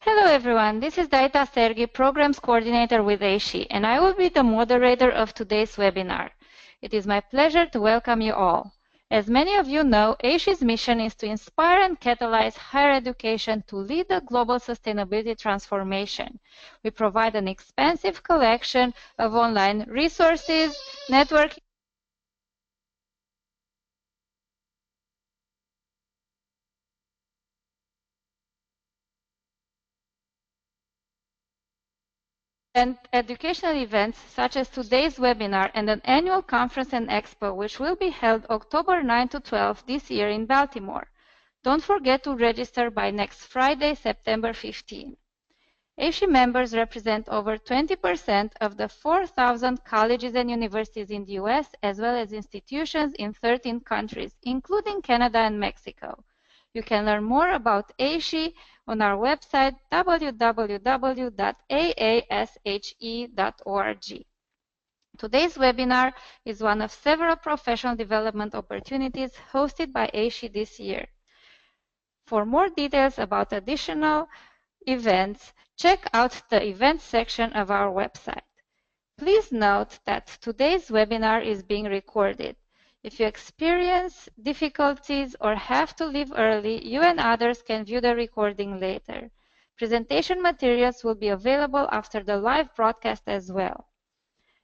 Hello everyone, this is Daita Sergi, Programs Coordinator with AASHE, and I will be the moderator of today's webinar. It is my pleasure to welcome you all. As many of you know, AASHE's mission is to inspire and catalyze higher education to lead the global sustainability transformation. We provide an expansive collection of online resources, networking, and educational events such as today's webinar and an annual conference and expo which will be held October 9 to 12 this year in Baltimore. Don't forget to register by next Friday, September 15. AASHE members represent over 20% of the 4,000 colleges and universities in the US, as well as institutions in 13 countries, including Canada and Mexico. You can learn more about AASHE on our website, www.aashe.org. Today's webinar is one of several professional development opportunities hosted by AASHE this year. For more details about additional events, check out the events section of our website. Please note that today's webinar is being recorded. If you experience difficulties or have to leave early, you and others can view the recording later. Presentation materials will be available after the live broadcast as well.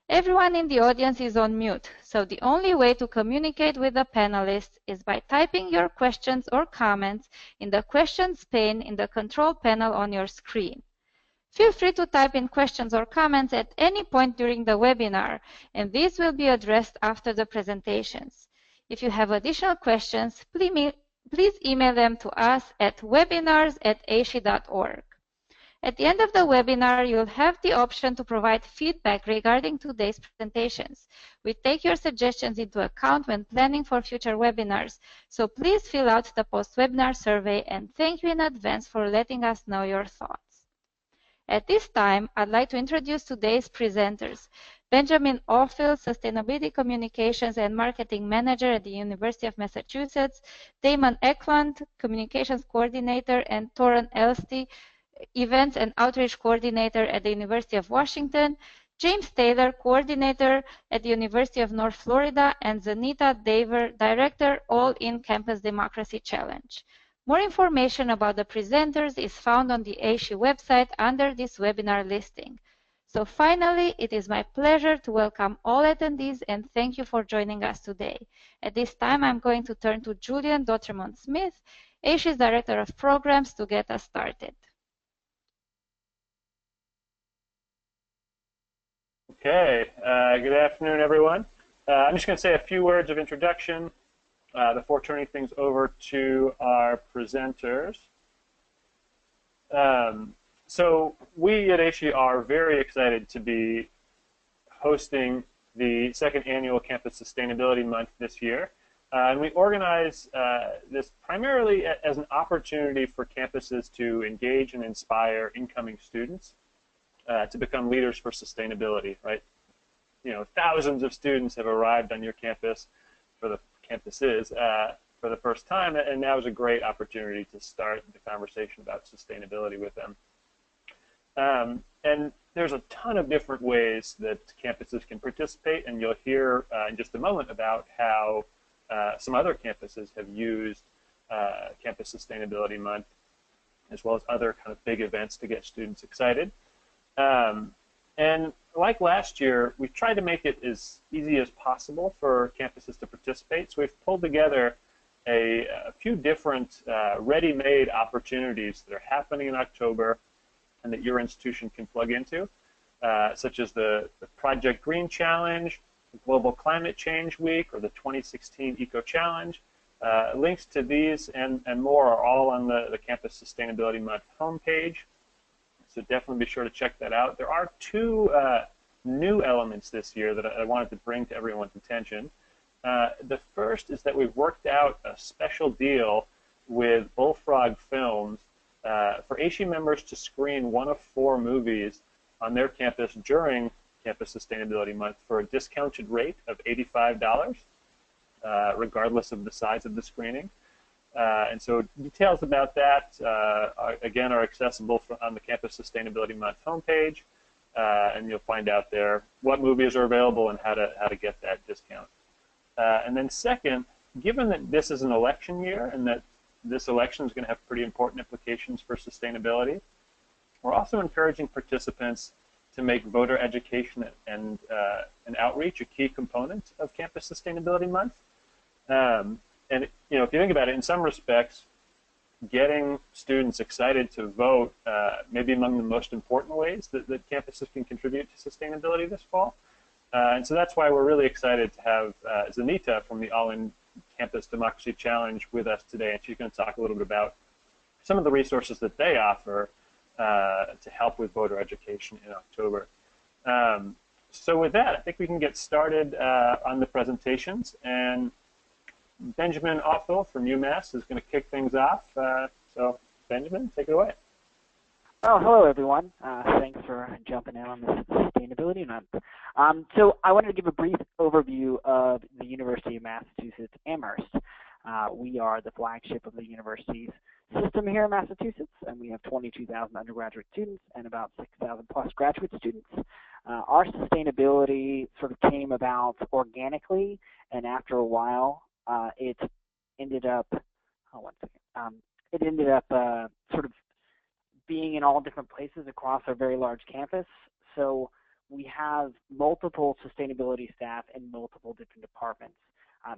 Everyone in the audience is on mute, so the only way to communicate with the panelists is by typing your questions or comments in the questions pane in the control panel on your screen. Feel free to type in questions or comments at any point during the webinar, and these will be addressed after the presentations. If you have additional questions, please email them to us at webinars@aashe.org. At the end of the webinar, you'll have the option to provide feedback regarding today's presentations. We take your suggestions into account when planning for future webinars, so please fill out the post-webinar survey, and thank you in advance for letting us know your thoughts. At this time, I'd like to introduce today's presenters. Benjamin Offill, Sustainability Communications and Marketing Manager at the University of Massachusetts, Damon Eklund, Communications Coordinator, and Toran Elsty, Events and Outreach Coordinator at the University of Washington, James Taylor, Coordinator at the University of North Florida, and Zanita Daver, Director, All In Campus Democracy Challenge. More information about the presenters is found on the AASHE website under this webinar listing. So finally, it is my pleasure to welcome all attendees and thank you for joining us today. At this time, I'm going to turn to Julian Dotremont-Smith, AASHE's Director of Programs, to get us started. Okay, good afternoon, everyone. I'm just going to say a few words of introduction before turning things over to our presenters. So we at AASHE are very excited to be hosting the second annual Campus Sustainability Month this year. And we organize this primarily as an opportunity for campuses to engage and inspire incoming students to become leaders for sustainability, right? You know, thousands of students have arrived on your campus for the first time, and now is a great opportunity to start the conversation about sustainability with them. And there's a ton of different ways that campuses can participate, and you'll hear in just a moment about how some other campuses have used Campus Sustainability Month, as well as other kind of big events to get students excited. And like last year, we've tried to make it as easy as possible for campuses to participate. So we've pulled together a few different ready-made opportunities that are happening in October and that your institution can plug into, such as the Project Green Challenge, the Global Climate Change Week, or the 2016 Eco Challenge. Links to these and more are all on the Campus Sustainability Month homepage. So definitely be sure to check that out. There are two new elements this year that I wanted to bring to everyone's attention. The first is that we've worked out a special deal with Bullfrog Films for AASHE members to screen one of 4 movies on their campus during Campus Sustainability Month for a discounted rate of $85, regardless of the size of the screening. And so details about that, again, are accessible on the Campus Sustainability Month homepage. And you'll find out there what movies are available and how to get that discount. And then second, given that this is an election year and that this election is going to have pretty important implications for sustainability, we're also encouraging participants to make voter education and outreach a key component of Campus Sustainability Month. And if you think about it, in some respects, getting students excited to vote may be among the most important ways that campuses can contribute to sustainability this fall. And so that's why we're really excited to have Zanita from the All-In Campus Democracy Challenge with us today, and she's going to talk a little bit about some of the resources that they offer to help with voter education in October. So with that, I think we can get started on the presentations, and Benjamin Othel from UMass is going to kick things off. So Benjamin, take it away. Oh, hello everyone. Thanks for jumping in on this Sustainability Month. So I wanted to give a brief overview of the University of Massachusetts Amherst. We are the flagship of the university's system here in Massachusetts, and we have 22,000 undergraduate students and about 6,000 plus graduate students. Our sustainability sort of came about organically, and after a while, it ended up, sort of being in all different places across our very large campus. So we have multiple sustainability staff in multiple different departments,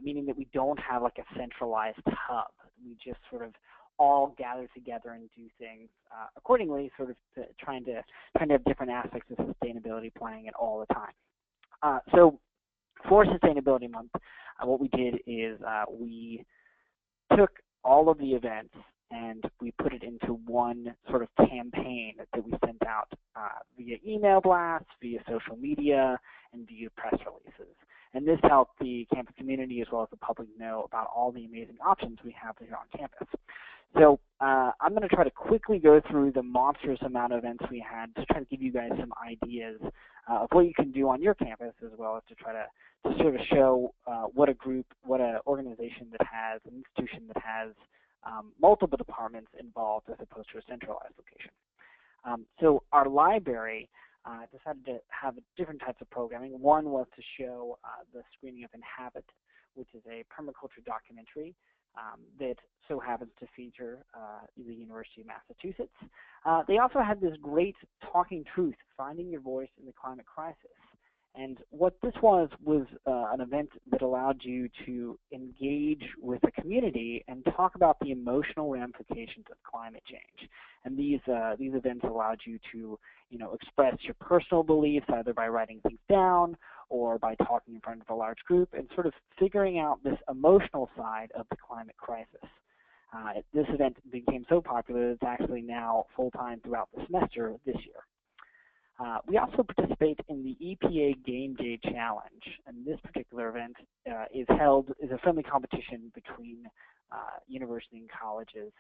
meaning that we don't have like a centralized hub. We just sort of all gather together and do things accordingly, sort of trying to have different aspects of sustainability playing it all the time. So for Sustainability Month, what we did is we took all of the events and we put it into one sort of campaign that we sent out via email blasts, via social media, and via press releases. And this helped the campus community as well as the public know about all the amazing options we have here on campus. So I'm going to try to quickly go through the monstrous amount of events we had to try to give you guys some ideas of what you can do on your campus, as well as to try to sort of show what an organization that has, an institution that has multiple departments involved as opposed to a centralized location. So our library decided to have different types of programming. One was to show the screening of Inhabit, which is a permaculture documentary that so happens to feature the University of Massachusetts. They also had this great Talking Truth, Finding Your Voice in the Climate Crisis. And what this was an event that allowed you to engage with the community and talk about the emotional ramifications of climate change. And these events allowed you to, express your personal beliefs either by writing things down or by talking in front of a large group and sort of figuring out this emotional side of the climate crisis. This event became so popular that it's actually now full-time throughout the semester this year. We also participate in the EPA Game Day Challenge, and this particular event is a friendly competition between university and colleges,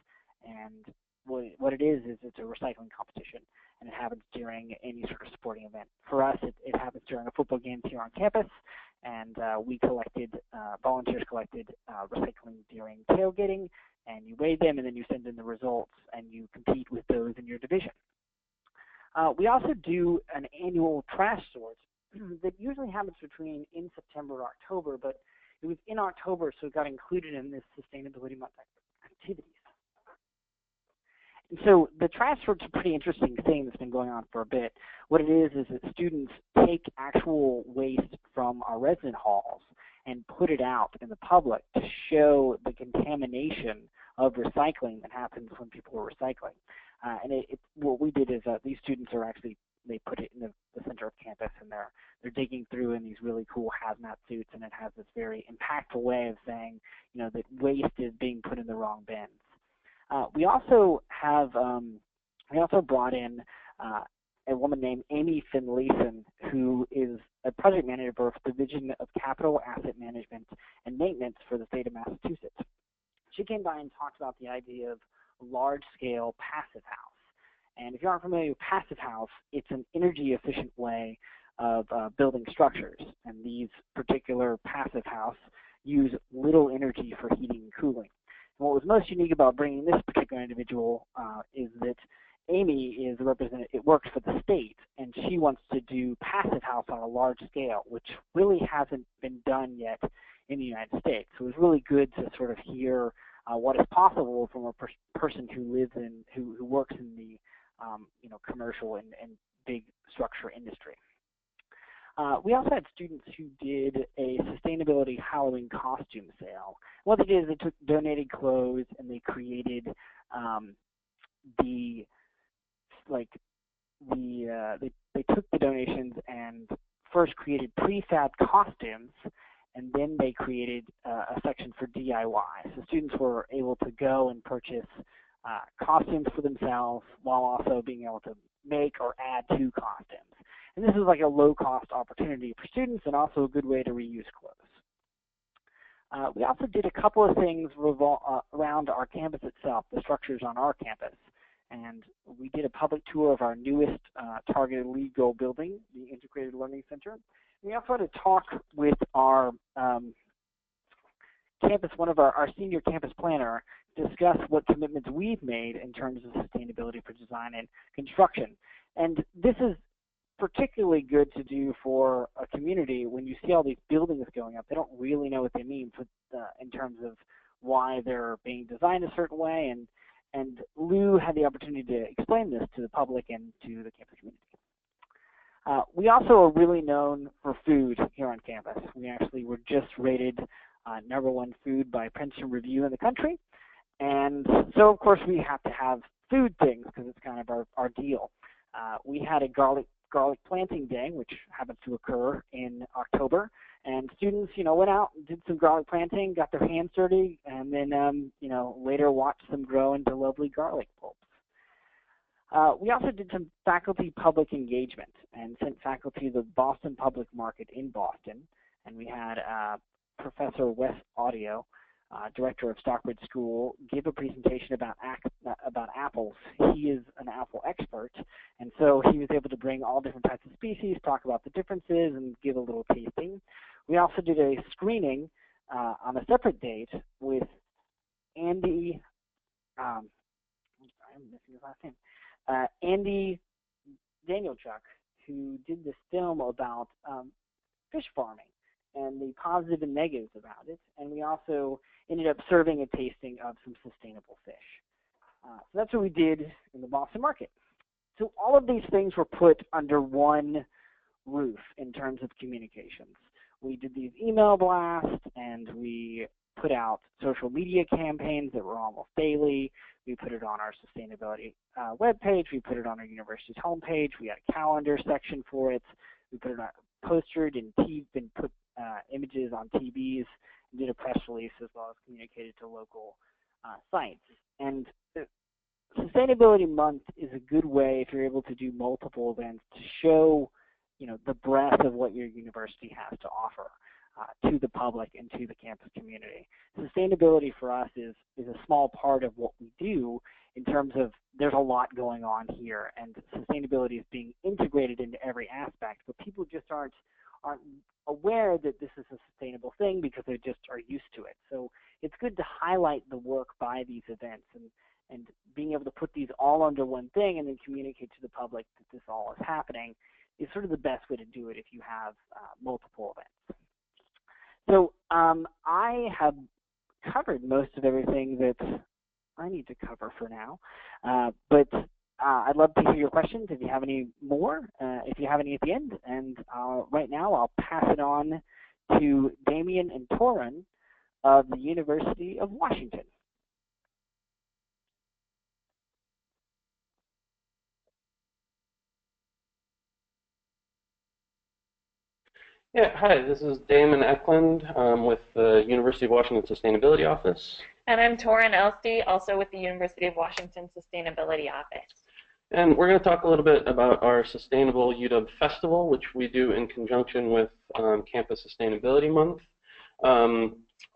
and what it is it's a recycling competition, and it happens during any sort of sporting event. For us, it happens during a football game here on campus, and volunteers collected recycling during tailgating, and you weigh them, and then you send in the results, and you compete with those in your division. We also do an annual trash sort that usually happens in September or October, but it was in October, so it got included in this Sustainability Month activities. And so the trash sort's a pretty interesting thing that's been going on for a bit. What it is that students take actual waste from our resident halls and put it out in the public to show the contamination of recycling that happens when people are recycling. And what we did is these students are actually, they put it in the center of campus, and they're digging through in these really cool hazmat suits, and it has this very impactful way of saying, that waste is being put in the wrong bins. We also brought in a woman named Amy Finlayson, who is a project manager for the Division of Capital Asset Management and Maintenance for the state of Massachusetts. She came by and talked about the idea of large-scale passive house. And if you aren't familiar with passive house, it's an energy-efficient way of building structures. And these particular passive house use little energy for heating and cooling. And what was most unique about bringing this particular individual is that Amy is the representative, it works for the state, and she wants to do passive house on a large scale, which really hasn't been done yet in the United States. So it was really good to sort of hear what is possible from a person who lives in, who works in the commercial and big structure industry. We also had students who did a sustainability Halloween costume sale. What they did is they took donated clothes and they created they took the donations and first created prefab costumes, and then they created a section for DIY. So students were able to go and purchase costumes for themselves while also being able to make or add to costumes. And this is like a low-cost opportunity for students and also a good way to reuse clothes. We also did a couple of things around our campus itself, the structures on our campus. And we did a public tour of our newest targeted LEED Goal building, the Integrated Learning Center. We also had a talk with our campus, one of our senior campus planner, discuss what commitments we've made in terms of sustainability for design and construction. And this is particularly good to do for a community when you see all these buildings going up. They don't really know what they mean for, in terms of why they're being designed a certain way, and Lou had the opportunity to explain this to the public and to the campus community. We also are really known for food here on campus. We actually were just rated #1 food by Princeton Review in the country. And so, of course, we have to have food things because it's kind of our deal. We had a garlic planting day, which happens to occur in October. And students, went out and did some garlic planting, got their hands dirty, and then, later watched them grow into lovely garlic bulbs. We also did some faculty public engagement and sent faculty to the Boston Public Market in Boston. And we had Professor Wes Audio, director of Stockbridge School, give a presentation about apples. He is an apple expert, and so he was able to bring all different types of species, talk about the differences, and give a little tasting. We also did a screening on a separate date with Andy, I'm missing his last name, Andy Danielchuk, who did this film about fish farming and the positive and negatives about it. And we also ended up serving a tasting of some sustainable fish. So that's what we did in the Boston market. So all of these things were put under one roof in terms of communications. We did these email blasts, and we put out social media campaigns that were almost daily. We put it on our sustainability webpage. We put it on our university's homepage. We had a calendar section for it. We put it on postered and put images on TVs, and did a press release as well as communicated to local sites. And Sustainability Month is a good way, if you're able to do multiple events, to show the breadth of what your university has to offer to the public and to the campus community. Sustainability for us is a small part of what we do in terms of there's a lot going on here, and sustainability is being integrated into every aspect, but people just aren't aware that this is a sustainable thing because they just are used to it. So it's good to highlight the work by these events, and being able to put these all under one thing and then communicate to the public that this all is happening is sort of the best way to do it if you have multiple events. So I have covered most of everything that I need to cover for now, but I'd love to hear your questions if you have any more, if you have any at the end. And right now I'll pass it on to Damien and Torin of the University of Washington. Yeah, hi, this is Damon Eklund with the University of Washington Sustainability Office. And I'm Torin Elstey, also with the University of Washington Sustainability Office. And we're going to talk a little bit about our Sustainable UW Festival, which we do in conjunction with Campus Sustainability Month.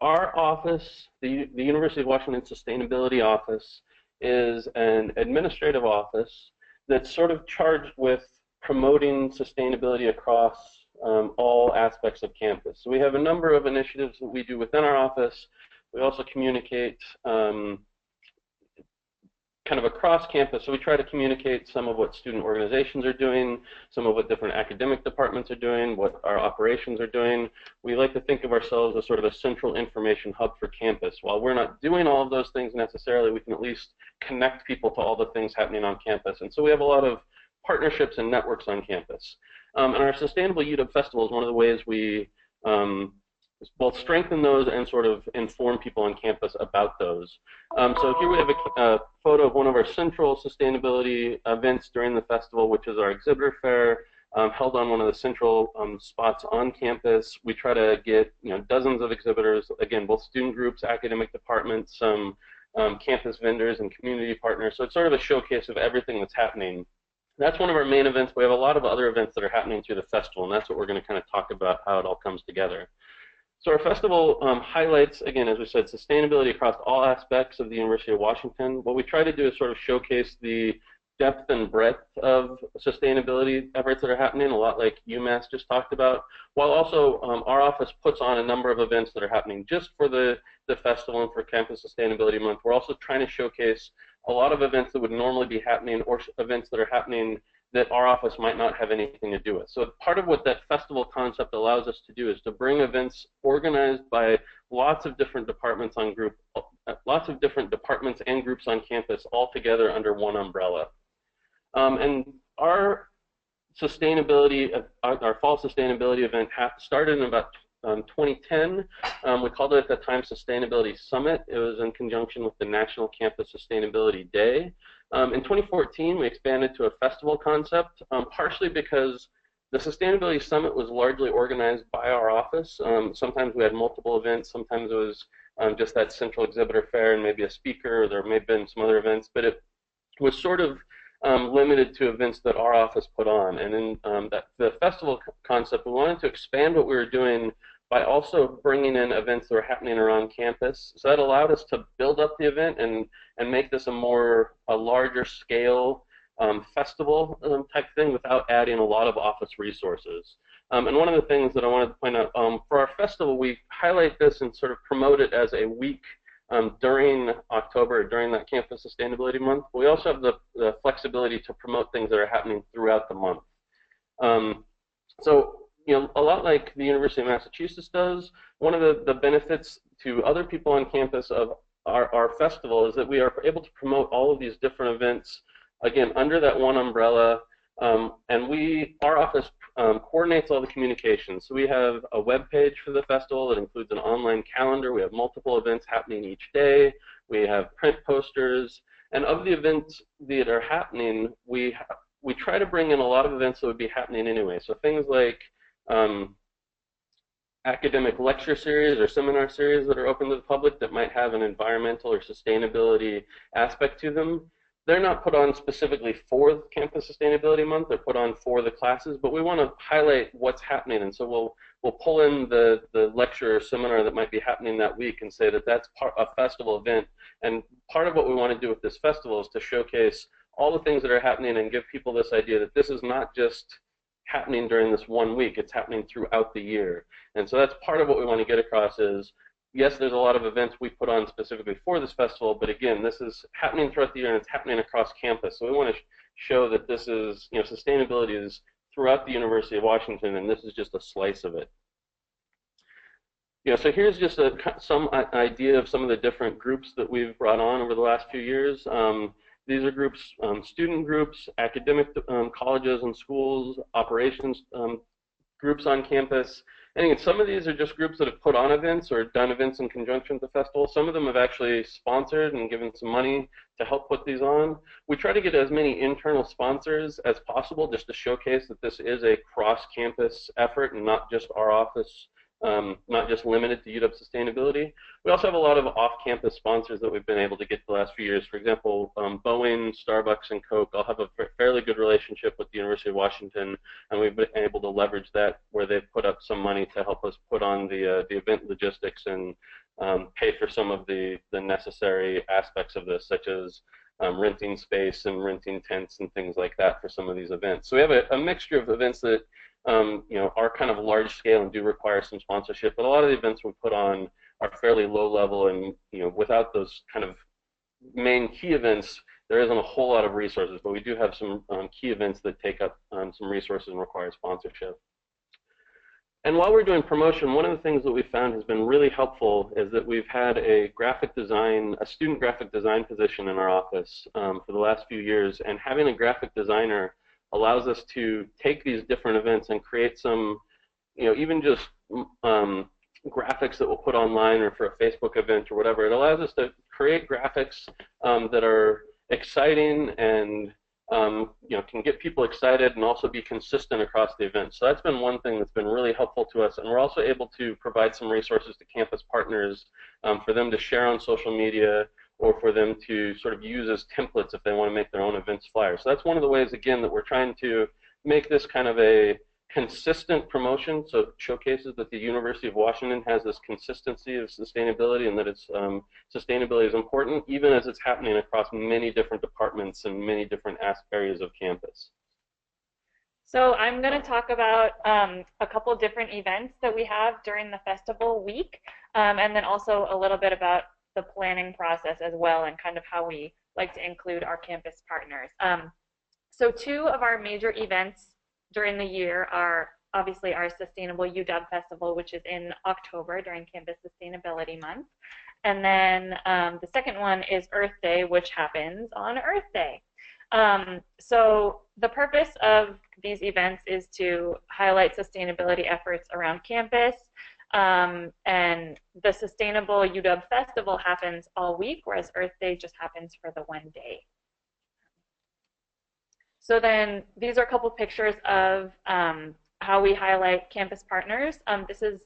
Our office, the University of Washington Sustainability Office, is an administrative office that's sort of charged with promoting sustainability across all aspects of campus. So we have a number of initiatives that we do within our office. We also communicate kind of across campus, so we try to communicate some of what student organizations are doing, some of what different academic departments are doing, what our operations are doing. We like to think of ourselves as sort of a central information hub for campus. While we're not doing all of those things necessarily, we can at least connect people to all the things happening on campus. And so we have a lot of partnerships and networks on campus. And our Sustainable UW Festival is one of the ways we both strengthen those and sort of inform people on campus about those. So here we have a photo of one of our central sustainability events during the festival, which is our exhibitor fair, held on one of the central spots on campus. We try to get dozens of exhibitors, again, both student groups, academic departments, some campus vendors and community partners. So it's sort of a showcase of everything that's happening. That's one of our main events. We have a lot of other events that are happening through the festival, and that's what we're going to kind of talk about, how it all comes together. So our festival highlights, again, as we said, sustainability across all aspects of the University of Washington. What we try to do is sort of showcase the depth and breadth of sustainability efforts that are happening, a lot like UMass just talked about, while also our office puts on a number of events that are happening just for the festival and for Campus Sustainability Month. We're also trying to showcase a lot of events that would normally be happening or events that are happening that our office might not have anything to do with. So part of what that festival concept allows us to do is to bring events organized by lots of different departments and groups on campus all together under one umbrella. And our sustainability, our fall sustainability event started in about 2010. We called it at the time Sustainability Summit. It was in conjunction with the National Campus Sustainability Day. In 2014, we expanded to a festival concept, partially because the Sustainability Summit was largely organized by our office. Sometimes we had multiple events. Sometimes it was just that central exhibitor fair and maybe a speaker, or there may have been some other events, but it was sort of limited to events that our office put on. And in the festival concept, we wanted to expand what we were doing by also bringing in events that were happening around campus. So that allowed us to build up the event and make this a larger scale festival type thing without adding a lot of office resources. And one of the things that I wanted to point out, for our festival, we highlight this and sort of promote it as a week during October, during that Campus Sustainability Month. We also have the flexibility to promote things that are happening throughout the month. So, a lot like the University of Massachusetts does, one of the benefits to other people on campus of our festival is that we are able to promote all of these different events, again, under that one umbrella. And our office coordinates all the communications. So we have a web page for the festival that includes an online calendar. We have multiple events happening each day. We have print posters. And of the events that are happening, we try to bring in a lot of events that would be happening anyway. So things like academic lecture series or seminar series that are open to the public that might have an environmental or sustainability aspect to them. They're not put on specifically for Campus Sustainability Month. They're put on for the classes, but we want to highlight what's happening, and so we'll pull in the lecture or seminar that might be happening that week and say that that's a festival event. And part of what we want to do with this festival is to showcase all the things that are happening and give people this idea that this is not just happening during this 1 week. It's happening throughout the year. And so that's part of what we want to get across is, yes, there's a lot of events we put on specifically for this festival, but again, this is happening throughout the year and it's happening across campus. So we want to show that this is, sustainability is throughout the University of Washington, and this is just a slice of it. So here's just some idea of some of the different groups that we've brought on over the last few years. These are groups, student groups, academic colleges and schools, operations groups on campus. And again, some of these are just groups that have put on events or done events in conjunction with the festival. Some of them have actually sponsored and given some money to help put these on. We try to get as many internal sponsors as possible just to showcase that this is a cross-campus effort and not just our office, not just limited to UW Sustainability. We also have a lot of off-campus sponsors that we've been able to get the last few years. For example, Boeing, Starbucks, and Coke all have a fairly good relationship with the University of Washington, and we've been able to leverage that where they've put up some money to help us put on the event logistics and pay for some of the necessary aspects of this, such as renting space and renting tents and things like that for some of these events. So we have a mixture of events that are kind of large scale and do require some sponsorship, but a lot of the events we put on are fairly low level, and without those kind of main key events, there isn't a whole lot of resources, but we do have some key events that take up some resources and require sponsorship. And while we're doing promotion, one of the things that we found has been really helpful is that we've had a student graphic design position in our office for the last few years, and having a graphic designer allows us to take these different events and create some, even just graphics that we'll put online or for a Facebook event or whatever. It allows us to create graphics that are exciting and can get people excited and also be consistent across the event. So that's been one thing that's been really helpful to us, and we're also able to provide some resources to campus partners for them to share on social media or for them to sort of use as templates if they want to make their own events flyers. So that's one of the ways, again, that we're trying to make this kind of a consistent promotion, so it showcases that the University of Washington has this consistency of sustainability and that it's sustainability is important, even as it's happening across many different departments and many different areas of campus. So I'm going to talk about a couple different events that we have during the festival week, and then also a little bit about the planning process as well and kind of how we like to include our campus partners. So two of our major events during the year are obviously our Sustainable UW Festival, which is in October during Campus Sustainability Month. And then the second one is Earth Day, which happens on Earth Day. So the purpose of these events is to highlight sustainability efforts around campus. And the Sustainable UW Festival happens all week, whereas Earth Day just happens for the one day. So then these are a couple pictures of how we highlight campus partners. This is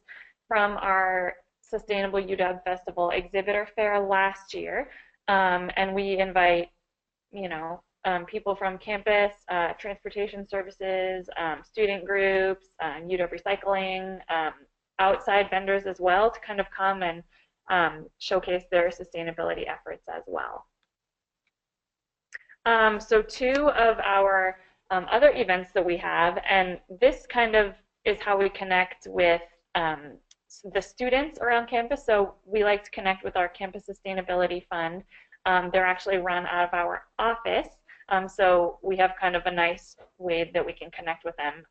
from our Sustainable UW Festival exhibitor fair last year. And we invite, people from campus, transportation services, student groups, UW Recycling, outside vendors as well to kind of come and showcase their sustainability efforts as well. So two of our other events that we have, and this kind of is how we connect with the students around campus. So we like to connect with our Campus Sustainability Fund. They're actually run out of our office, so we have kind of a nice way that we can connect with them.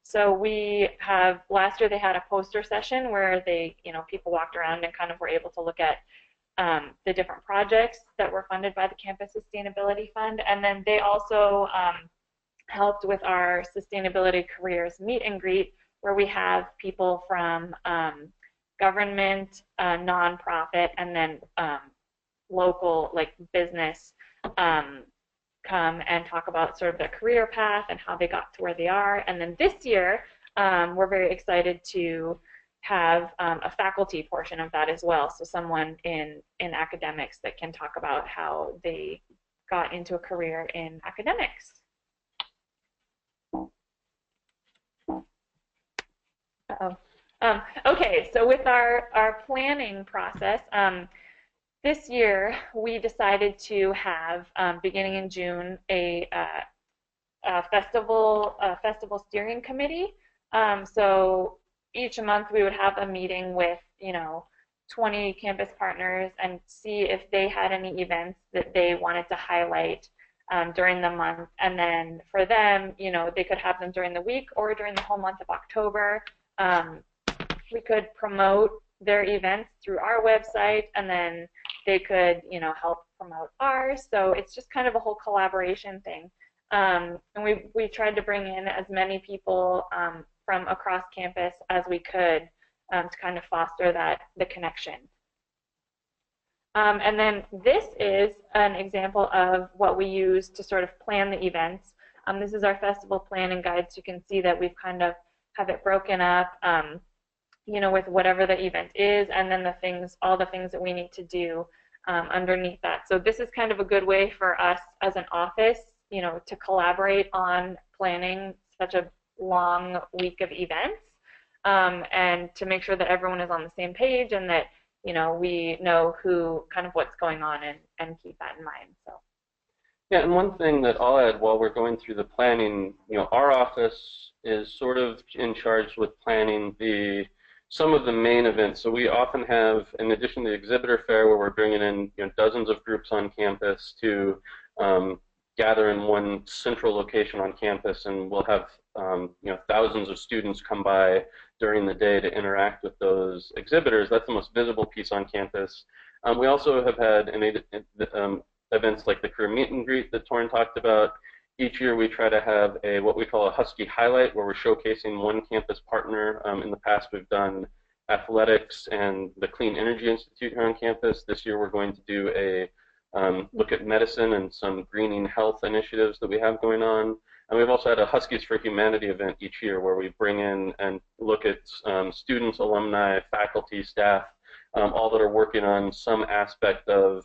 So we have, last year they had a poster session where they, people walked around and kind of were able to look at the different projects that were funded by the Campus Sustainability Fund. And then they also helped with our Sustainability Careers Meet and Greet, where we have people from government, nonprofit, and then local, like business, come and talk about sort of their career path and how they got to where they are. And then this year, we're very excited to have a faculty portion of that as well. So someone in academics that can talk about how they got into a career in academics. Okay, so with our planning process, this year we decided to have, beginning in June, a festival steering committee. So each month we would have a meeting with 20 campus partners and see if they had any events that they wanted to highlight during the month. And then for them, they could have them during the week or during the whole month of October. We could promote their events through our website, and then they could help promote ours. So it's just kind of a whole collaboration thing. And we tried to bring in as many people from across campus as we could to kind of foster the connection. And then this is an example of what we use to sort of plan the events. This is our festival planning guide, so you can see that we've kind of have it broken up, with whatever the event is, and then all the things that we need to do underneath that. So this is kind of a good way for us as an office, to collaborate on planning such a long week of events, and to make sure that everyone is on the same page and that we know what's going on and keep that in mind. So. Yeah, and one thing that I'll add while we're going through the planning, our office is sort of in charge with planning the some of the main events. So we often have, in addition to the exhibitor fair, where we're bringing in dozens of groups on campus to gather in one central location on campus, and we'll have thousands of students come by during the day to interact with those exhibitors. That's the most visible piece on campus. We also have had events like the career meet and greet that Torrin talked about. Each year we try to have what we call a Husky highlight, where we're showcasing one campus partner. In the past we've done athletics and the Clean Energy Institute here on campus. This year we're going to do a look at medicine and some greening health initiatives that we have going on. And we've also had a Huskies for Humanity event each year, where we bring in and look at students, alumni, faculty, staff, all that are working on some aspect of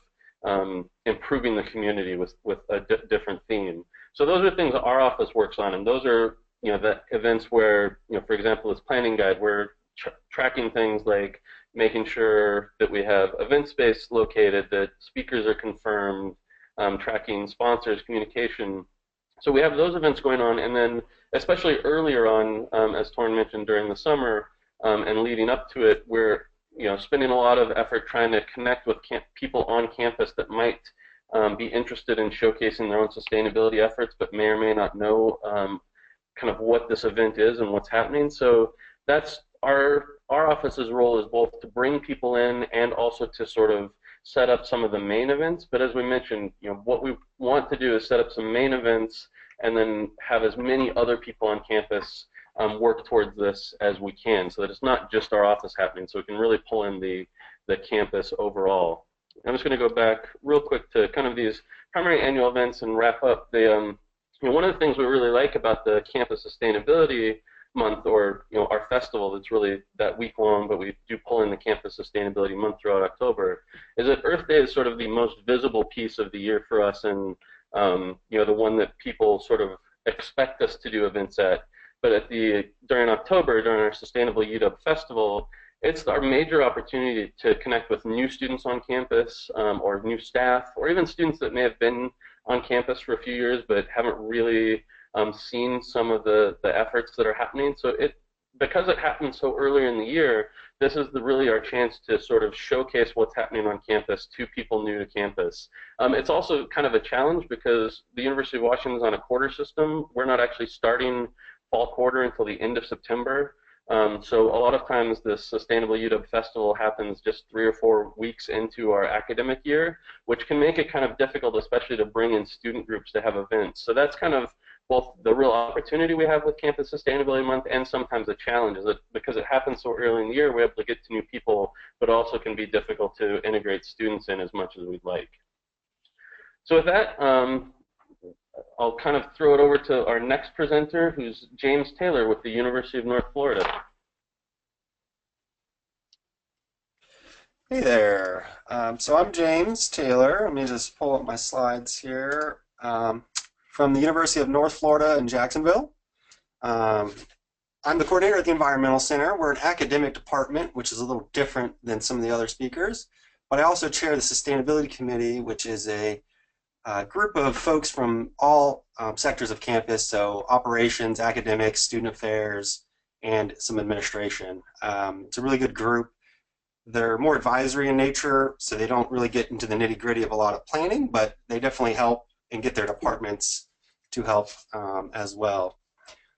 improving the community with a different theme. So those are things that our office works on, and those are the events where, for example, this planning guide, we're tracking things like making sure that we have event space located, that speakers are confirmed, tracking sponsors, communication. So we have those events going on, and then especially earlier on, as Torrin mentioned, during the summer and leading up to it, we're spending a lot of effort trying to connect with people on campus that might be interested in showcasing their own sustainability efforts, but may or may not know kind of what this event is and what's happening. So that's our office's role, is both to bring people in and also to sort of set up some of the main events. But as we mentioned, what we want to do is set up some main events and then have as many other people on campus work towards this as we can, so that it's not just our office happening, so we can really pull in the campus overall. I'm just going to go back real quick to kind of these primary annual events and wrap up. One of the things we really like about the Campus Sustainability Month, or our festival that's really that week long, but we do pull in the Campus Sustainability Month throughout October, is that Earth Day is sort of the most visible piece of the year for us, and the one that people sort of expect us to do events at. But during October, during our Sustainable UW Festival, it's our major opportunity to connect with new students on campus, or new staff, or even students that may have been on campus for a few years but haven't really seen some of the efforts that are happening. So because it happened so earlier in the year, this is really our chance to sort of showcase what's happening on campus to people new to campus. It's also kind of a challenge because the University of Washington is on a quarter system. We're not actually starting fall quarter until the end of September. So a lot of times the Sustainable UW Festival happens just 3 or 4 weeks into our academic year, which can make it kind of difficult, especially to bring in student groups to have events. So that's kind of both the real opportunity we have with Campus Sustainability Month and sometimes the challenge, is that because it happens so early in the year, we're able to get to new people, but also can be difficult to integrate students in as much as we'd like. So with that, I'll kind of throw it over to our next presenter, who's James Taylor with the University of North Florida. Hey there. So I'm James Taylor. Let me just pull up my slides here. From the University of North Florida in Jacksonville. I'm the coordinator at the Environmental Center. We're an academic department, which is a little different than some of the other speakers. But I also chair the Sustainability Committee, which is a group of folks from all sectors of campus, so operations, academics, student affairs, and some administration. It's a really good group. They're more advisory in nature, so they don't really get into the nitty-gritty of a lot of planning, but they definitely help and get their departments to help as well.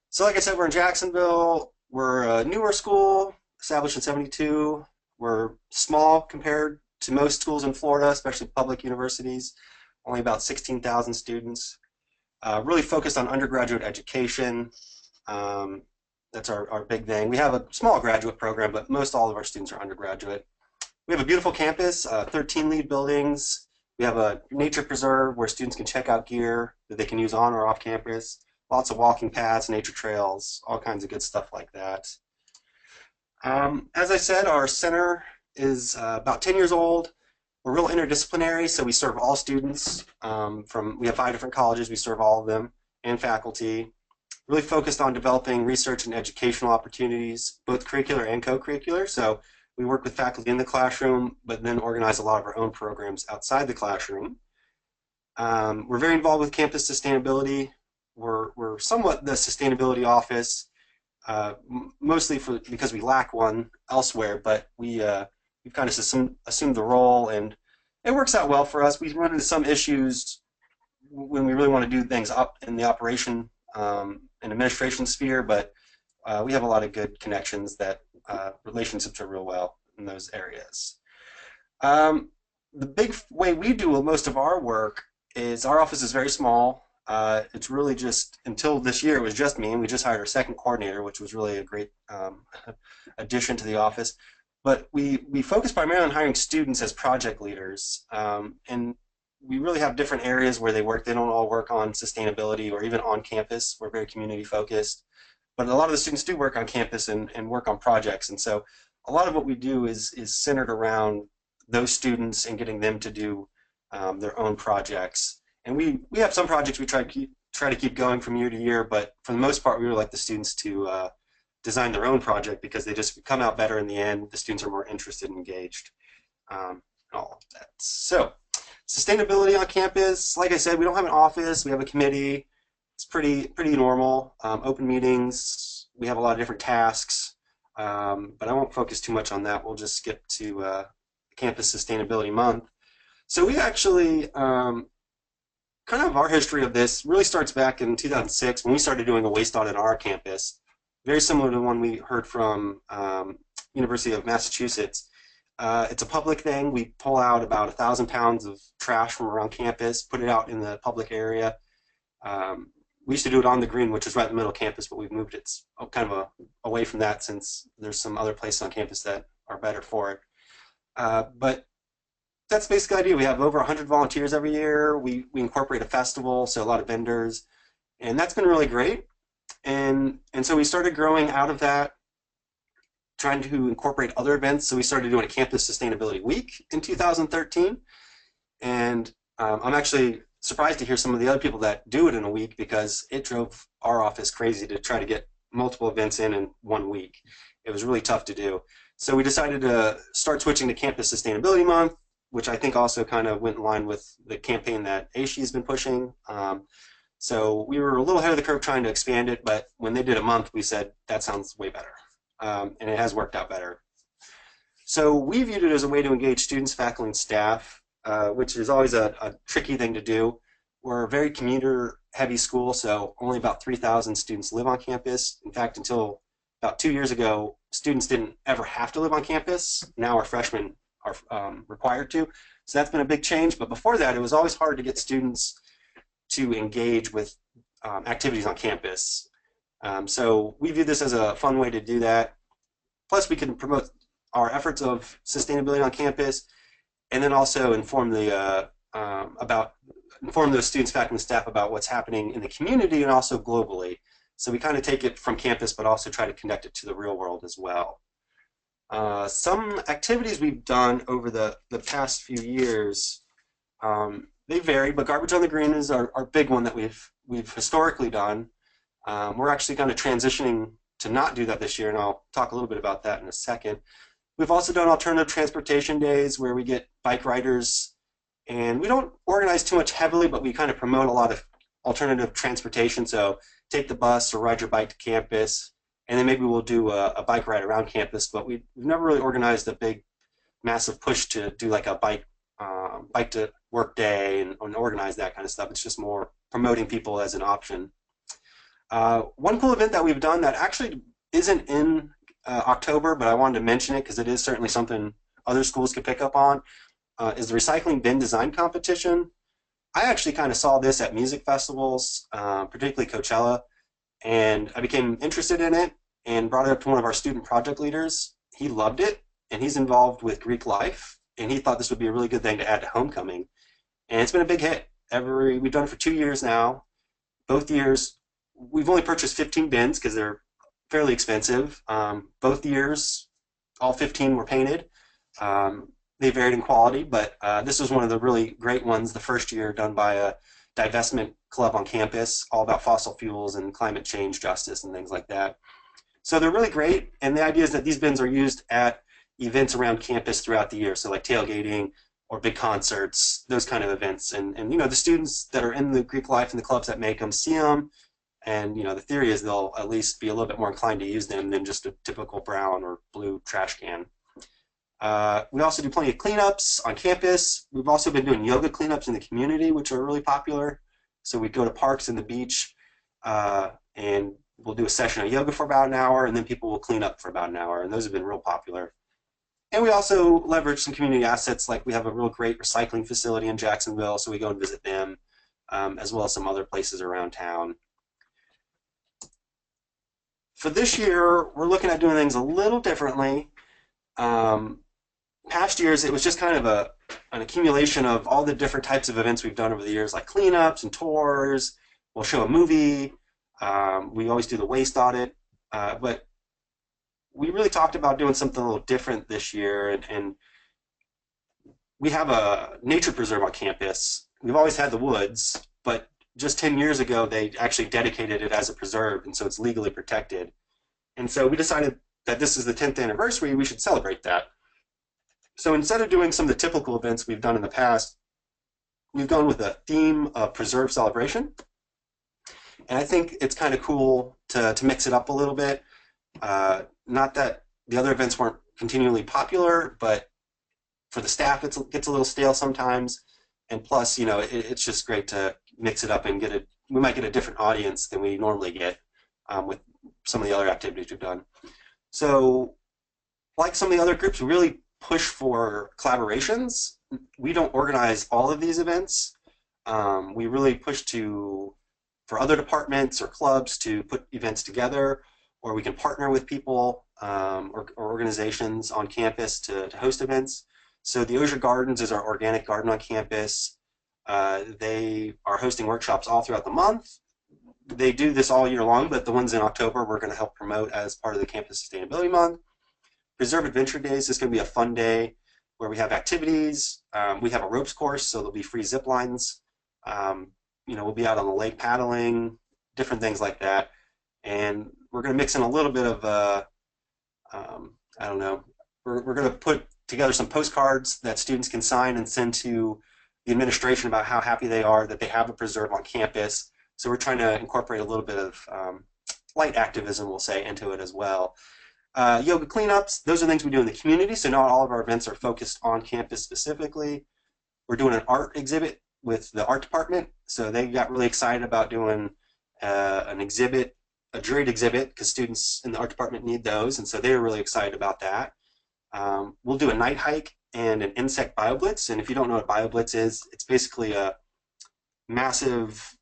So like I said, we're in Jacksonville. We're a newer school, established in '72. We're small compared to most schools in Florida, especially public universities. Only about 16,000 students. Really focused on undergraduate education. That's our big thing. We have a small graduate program, but most all of our students are undergraduate. We have a beautiful campus, 13 lead buildings. We have a nature preserve where students can check out gear that they can use on or off campus. Lots of walking paths, nature trails, all kinds of good stuff like that. As I said, our center is about 10 years old. We're real interdisciplinary, so we serve all students. We have 5 different colleges, we serve all of them, and faculty. Really focused on developing research and educational opportunities, both curricular and co-curricular. So we work with faculty in the classroom, but then organize a lot of our own programs outside the classroom. We're very involved with campus sustainability. We're somewhat the sustainability office. mostly because we lack one elsewhere, but we've kind of assumed the role, and it works out well for us. We run into some issues when we really want to do things up in the operation and administration sphere, but we have a lot of good connections that relationships are real well in those areas. The big way we do most of our work is our office is very small. It's really just, until this year, it was just me, and we just hired our second coordinator, which was really a great addition to the office. But we focus primarily on hiring students as project leaders, and we really have different areas where they work. They don't all work on sustainability or even on campus. We're very community focused. But a lot of the students do work on campus and work on projects, and so a lot of what we do is centered around those students and getting them to do their own projects. And we have some projects we try to keep going from year to year, but for the most part, we would like the students to design their own project because they just come out better in the end. The students are more interested and engaged, all of that. So, sustainability on campus, like I said, we don't have an office. We have a committee. It's pretty normal. Open meetings. We have a lot of different tasks, but I won't focus too much on that. We'll just skip to Campus Sustainability Month. So we actually, kind of our history of this really starts back in 2006 when we started doing a waste audit on our campus, very similar to the one we heard from University of Massachusetts. It's a public thing. We pull out about 1,000 pounds of trash from around campus, put it out in the public area. We used to do it on the green, which is right in the middle of campus, but we've moved it kind of away from that since there's some other places on campus that are better for it. But that's basically the idea. We have over 100 volunteers every year. We incorporate a festival, so a lot of vendors, and that's been really great. And so we started growing out of that, trying to incorporate other events. So we started doing a Campus Sustainability Week in 2013, and I'm actually surprised to hear some of the other people that do it in a week because it drove our office crazy to try to get multiple events in 1 week. It was really tough to do. So we decided to start switching to Campus Sustainability Month, which I think also kind of went in line with the campaign that AASHE has been pushing. So we were a little ahead of the curve trying to expand it, but when they did a month, we said, that sounds way better. And it has worked out better. So we viewed it as a way to engage students, faculty, and staff, which is always a tricky thing to do. We're a very commuter-heavy school, so only about 3,000 students live on campus. In fact, until about 2 years ago, students didn't ever have to live on campus. Now our freshmen are required to. So that's been a big change. But before that, it was always hard to get students to engage with activities on campus. So we view this as a fun way to do that. Plus, we can promote our efforts of sustainability on campus, and then also inform the inform those students, faculty, and staff about what's happening in the community and also globally. So we kind of take it from campus, but also try to connect it to the real world as well. Some activities we've done over the past few years, they vary, but Garbage on the Green is our big one that we've historically done. We're actually kind of transitioning to not do that this year, and I'll talk a little bit about that in a second. We've also done alternative transportation days where we get bike riders, and we don't organize too much heavily, but we kind of promote a lot of alternative transportation. So take the bus or ride your bike to campus, and then maybe we'll do a bike ride around campus, but we've never really organized a big, massive push to do like a bike to work day and organize that kind of stuff. It's just more promoting people as an option. One cool event that we've done that actually isn't in October, but I wanted to mention it because it is certainly something other schools could pick up on, is the Recycling Bin Design Competition. I actually kind of saw this at music festivals, particularly Coachella, and I became interested in it and brought it up to one of our student project leaders. He loved it, and he's involved with Greek life, and he thought this would be a really good thing to add to homecoming. And it's been a big hit. We've done it for 2 years now. Both years, we've only purchased 15 bins because they're fairly expensive. Both years, all 15 were painted. They varied in quality, but this was one of the really great ones the first year, done by a divestment club on campus, all about fossil fuels and climate change justice and things like that. So they're really great, and the idea is that these bins are used at events around campus throughout the year, so like tailgating or big concerts, those kind of events. And you know, the students that are in the Greek life and the clubs that make them see them, And the theory is they'll at least be a little bit more inclined to use them than just a typical brown or blue trash can. We also do plenty of cleanups on campus. We've also been doing yoga cleanups in the community, which are really popular. So we go to parks and the beach, and we'll do a session of yoga for about an hour, and then people will clean up for about an hour, and those have been real popular. And we also leverage some community assets, like we have a real great recycling facility in Jacksonville, so we go and visit them, as well as some other places around town. For this year, we're looking at doing things a little differently. Past years, it was just kind of an accumulation of all the different types of events we've done over the years, like cleanups and tours. We'll show a movie. We always do the waste audit. But we really talked about doing something a little different this year. And we have a nature preserve on campus. We've always had the woods, but just 10 years ago, they actually dedicated it as a preserve, and so it's legally protected. And so we decided that this is the 10th anniversary, we should celebrate that. So instead of doing some of the typical events we've done in the past, we've gone with a theme of preserve celebration. And I think it's kind of cool to mix it up a little bit. Not that the other events weren't continually popular, but for the staff, it gets a little stale sometimes. And plus, it's just great to mix it up and we might get a different audience than we normally get with some of the other activities we've done. So like some of the other groups, we really push for collaborations. We don't organize all of these events. We really push for other departments or clubs to put events together, or we can partner with people or organizations on campus to host events. So the AASHE Gardens is our organic garden on campus. They are hosting workshops all throughout the month. They do this all year long, but the ones in October we're going to help promote as part of the Campus Sustainability Month. Preserve Adventure Days is going to be a fun day where we have activities. We have a ropes course, so there'll be free zip lines. We'll be out on the lake paddling, different things like that. And we're going to mix in a little bit of, I don't know, we're going to put together some postcards that students can sign and send to the administration about how happy they are that they have a preserve on campus. So we're trying to incorporate a little bit of light activism, we'll say, into it as well. Yoga cleanups, those are things we do in the community, so not all of our events are focused on campus specifically. We're doing an art exhibit with the art department, so they got really excited about doing an exhibit, a juried exhibit, because students in the art department need those, and so they were really excited about that. We'll do a night hike and an insect bioblitz, and if you don't know what bioblitz is, it's basically a massive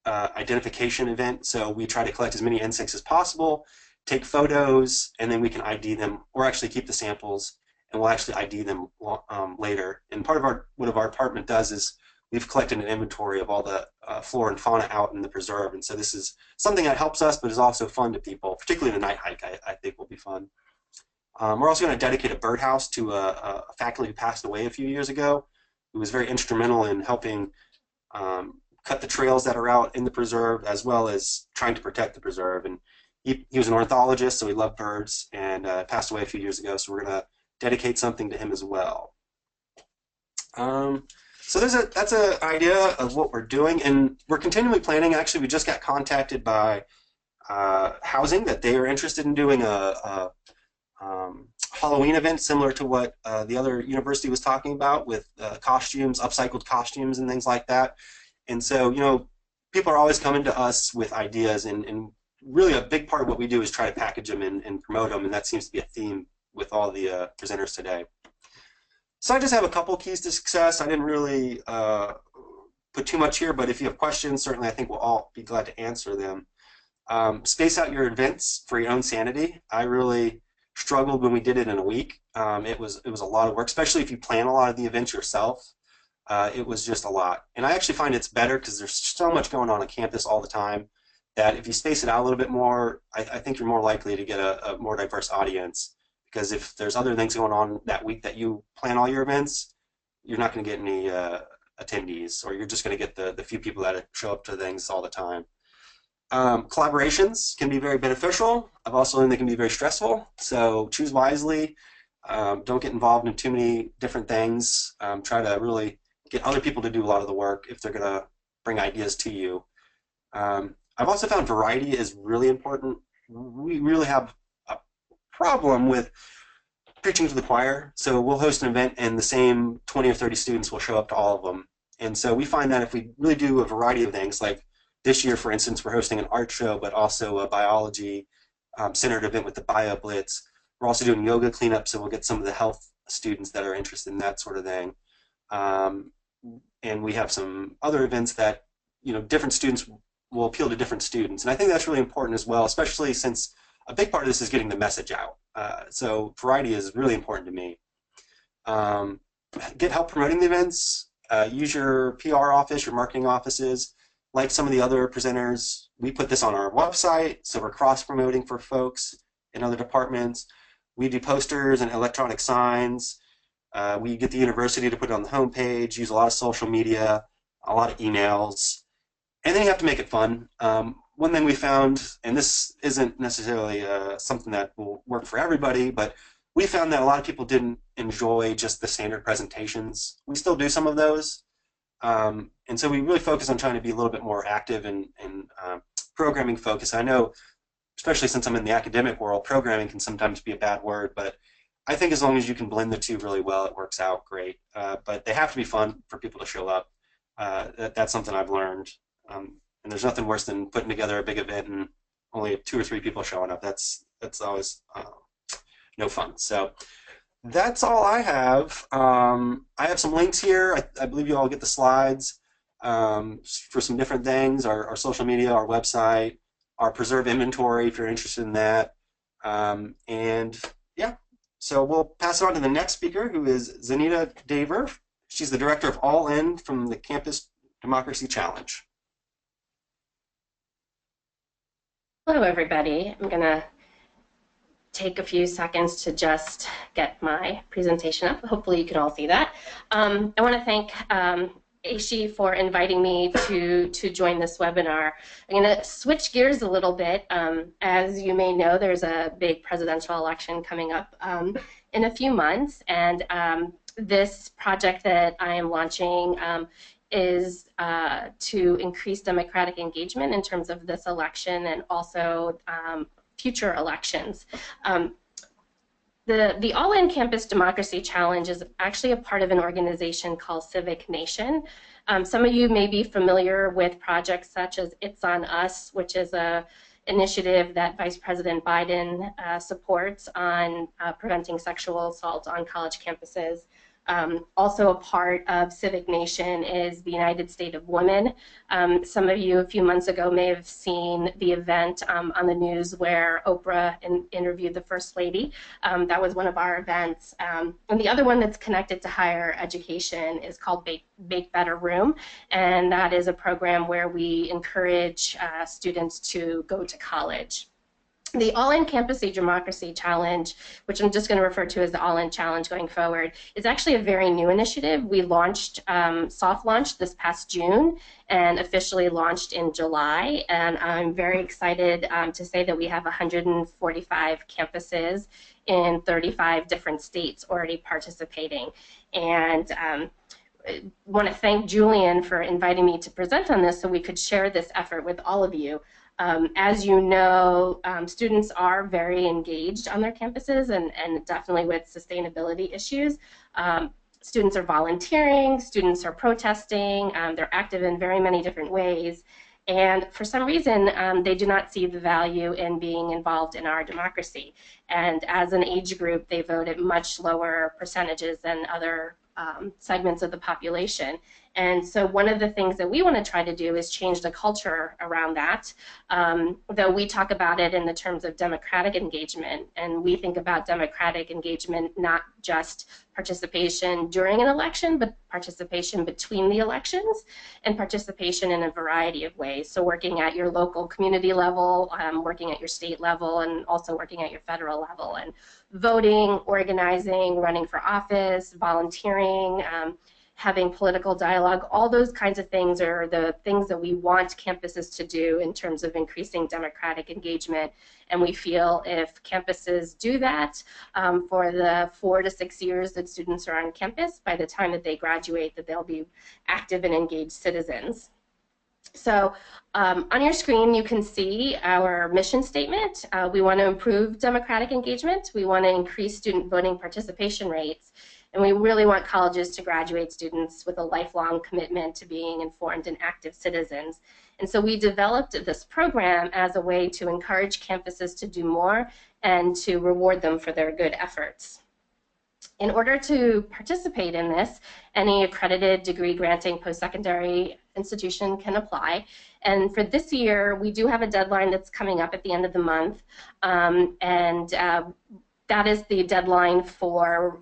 identification event. So we try to collect as many insects as possible, take photos, and then we can ID them, or actually keep the samples, and we'll actually ID them later. And part of what our department does is we've collected an inventory of all the flora and fauna out in the preserve, and so this is something that helps us, but is also fun to people, particularly the night hike. I think will be fun. We're also going to dedicate a birdhouse to a faculty who passed away a few years ago, who was very instrumental in helping cut the trails that are out in the preserve, as well as trying to protect the preserve. And he was an ornithologist, so he loved birds, and passed away a few years ago, so we're going to dedicate something to him as well. So that's an idea of what we're doing, and we're continually planning. Actually, we just got contacted by housing that they are interested in doing a Halloween event similar to what the other university was talking about, with costumes, upcycled costumes and things like that. And so, people are always coming to us with ideas, and really a big part of what we do is try to package them and promote them, and that seems to be a theme with all the presenters today. So I just have a couple keys to success. I didn't really put too much here, but if you have questions, certainly I think we'll all be glad to answer them. Space out your events for your own sanity. I really struggled when we did it in a week. It was a lot of work, especially if you plan a lot of the events yourself. It was just a lot. And I actually find it's better because there's so much going on campus all the time that if you space it out a little bit more, I think you're more likely to get a more diverse audience. Because if there's other things going on that week that you plan all your events, you're not going to get any attendees, or you're just going to get the few people that show up to things all the time. Collaborations can be very beneficial. I've also learned they can be very stressful, so choose wisely. Don't get involved in too many different things. Try to really get other people to do a lot of the work if they're going to bring ideas to you. I've also found variety is really important. We really have a problem with preaching to the choir. So we'll host an event and the same 20 or 30 students will show up to all of them. And so we find that if we really do a variety of things, like this year, for instance, we're hosting an art show, but also a biology centered event with the Bio Blitz. We're also doing yoga cleanup, so we'll get some of the health students that are interested in that sort of thing. And we have some other events that, different students will appeal to different students. And I think that's really important as well, especially since a big part of this is getting the message out. So variety is really important to me. Get help promoting the events. Use your PR office, your marketing offices. Like some of the other presenters, we put this on our website, so we're cross-promoting for folks in other departments. We do posters and electronic signs. We get the university to put it on the homepage, use a lot of social media, a lot of emails. And then you have to make it fun. One thing we found, and this isn't necessarily something that will work for everybody, but we found that a lot of people didn't enjoy just the standard presentations. We still do some of those. And so we really focus on trying to be a little bit more active and programming focused. I know, especially since I'm in the academic world, programming can sometimes be a bad word, but I think as long as you can blend the two really well, it works out great. But they have to be fun for people to show up. That's something I've learned. And there's nothing worse than putting together a big event and only 2 or 3 people showing up. That's always no fun. So that's all I have. I have some links here. I believe you all get the slides for some different things, our social media, our website, our preserve inventory if you're interested in that. And yeah, so we'll pass it on to the next speaker, who is Zanita Daver. She's the director of All In from the Campus Democracy Challenge. Hello, everybody. I'm going to take a few seconds to just get my presentation up. Hopefully you can all see that. I want to thank AASHE for inviting me to join this webinar. I'm going to switch gears a little bit. As you may know, there's a big presidential election coming up in a few months, and this project that I am launching is to increase democratic engagement in terms of this election and also future elections. The All-In Campus Democracy Challenge is actually a part of an organization called Civic Nation. Some of you may be familiar with projects such as It's on Us, which is a initiative that Vice President Biden supports on preventing sexual assault on college campuses. Also a part of Civic Nation is the United State of Women. Some of you a few months ago may have seen the event on the news where Oprah interviewed the First Lady. That was one of our events. And the other one that's connected to higher education is called Bake Better Room, and that is a program where we encourage students to go to college. The All-In Campus Democracy Challenge, which I'm just going to refer to as the All-In Challenge going forward, is actually a very new initiative. We launched, soft launched this past June and officially launched in July. And I'm very excited to say that we have 145 campuses in 35 different states already participating. And I want to thank Julian for inviting me to present on this so we could share this effort with all of you. As you know, students are very engaged on their campuses and definitely with sustainability issues. Students are volunteering, students are protesting, they're active in very many different ways, and for some reason they do not see the value in being involved in our democracy. And as an age group, they vote at much lower percentages than other segments of the population. And so one of the things that we want to try to do is change the culture around that, though we talk about it in the terms of democratic engagement, and we think about democratic engagement not just participation during an election, but participation between the elections and participation in a variety of ways. So working at your local community level, working at your state level, and also working at your federal level, and voting, organizing, running for office, volunteering, having political dialogue. All those kinds of things are the things that we want campuses to do in terms of increasing democratic engagement. And we feel if campuses do that for the 4 to 6 years that students are on campus, by the time that they graduate, that they'll be active and engaged citizens. So on your screen, you can see our mission statement. We want to improve democratic engagement. We want to increase student voting participation rates. And we really want colleges to graduate students with a lifelong commitment to being informed and active citizens. And so we developed this program as a way to encourage campuses to do more and to reward them for their good efforts. In order to participate in this, any accredited degree-granting post-secondary institution can apply. And for this year, we do have a deadline that's coming up at the end of the month, that is the deadline for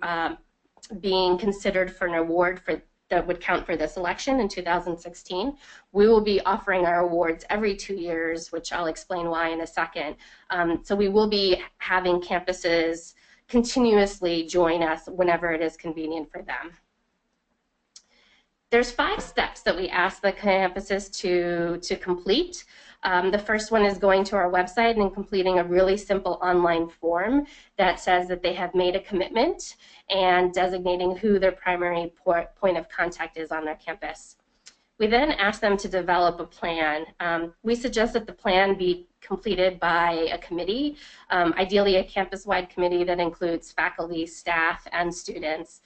being considered for an award that would count for this election in 2016. We will be offering our awards every 2 years, which I'll explain why in a second. So we will be having campuses continuously join us whenever it is convenient for them. There's 5 steps that we ask the campuses to complete. The first one is going to our website and completing a really simple online form that says that they have made a commitment and designating who their primary point of contact is on their campus. We then ask them to develop a plan. We suggest that the plan be completed by a committee, ideally a campus-wide committee that includes faculty, staff, and students.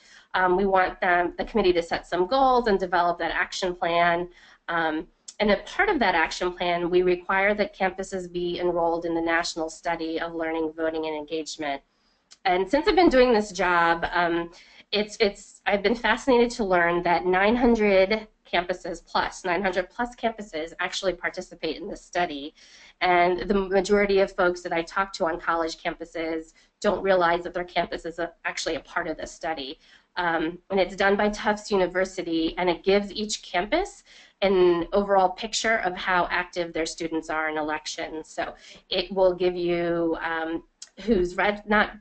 We want the committee to set some goals and develop that action plan. And as part of that action plan, we require that campuses be enrolled in the National Study of Learning, Voting, and Engagement. And since I've been doing this job, I've been fascinated to learn that 900 plus campuses actually participate in this study. And the majority of folks that I talk to on college campuses don't realize that their campus is actually a part of this study. And it's done by Tufts University, and it gives each campus an overall picture of how active their students are in elections. So it will give you who's not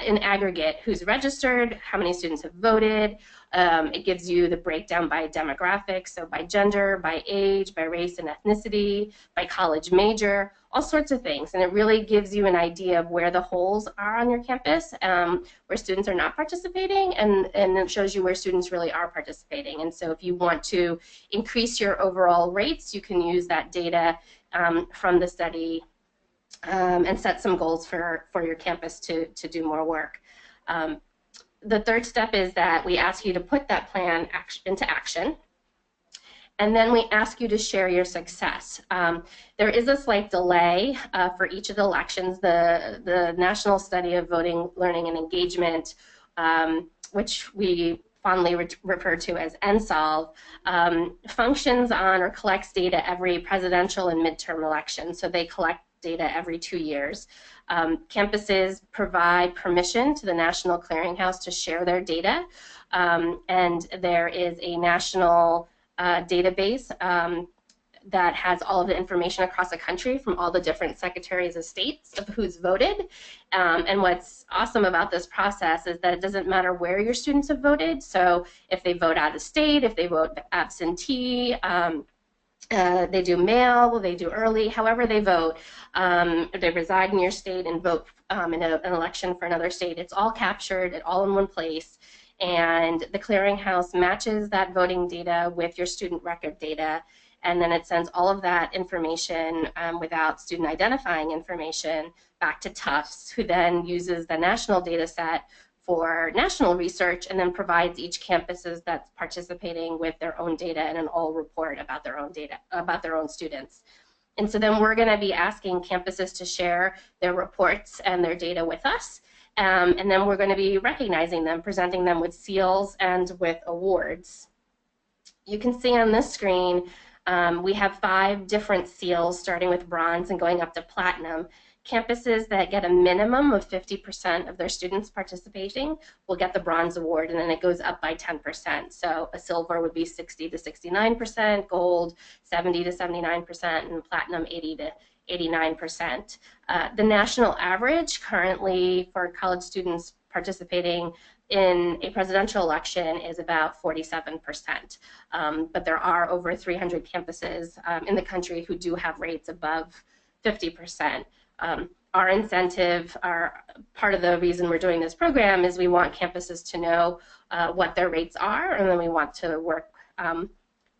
in aggregate, who's registered, how many students have voted. It gives you the breakdown by demographics, so by gender, by age, by race and ethnicity, by college major, all sorts of things. And it really gives you an idea of where the holes are on your campus, where students are not participating, and it shows you where students really are participating. And so if you want to increase your overall rates, you can use that data from the study and set some goals for your campus to do more work. The third step is that we ask you to put that plan into action, and then we ask you to share your success. There is a slight delay for each of the elections. The National Study of Voting, Learning, and Engagement, which we fondly refer to as NSOLV, functions on or collects data every presidential and midterm election. So they collect data every 2 years. Campuses provide permission to the National Clearinghouse to share their data, and there is a national database that has all of the information across the country from all the different secretaries of states of who's voted. And what's awesome about this process is that it doesn't matter where your students have voted. So if they vote out of state, if they vote absentee, they do mail, they do early, however they vote, if they reside in your state and vote in an election for another state, it's all captured, all in one place. And the clearinghouse matches that voting data with your student record data, and then it sends all of that information without student identifying information back to Tufts, who then uses the national data set for national research and then provides each campuses that's participating with their own data and an all report about their own data, about their own students. And so then we're going to be asking campuses to share their reports and their data with us. And then we're going to be recognizing them, presenting them with seals and with awards. You can see on this screen we have 5 different seals, starting with bronze and going up to platinum. Campuses that get a minimum of 50% of their students participating will get the bronze award, and then it goes up by 10%. So a silver would be 60 to 69%, gold 70 to 79%, and platinum 80 to 89%. The national average currently for college students participating in a presidential election is about 47%. But there are over 300 campuses in the country who do have rates above 50%. Our incentive, part of the reason we're doing this program is we want campuses to know what their rates are, and then we want to work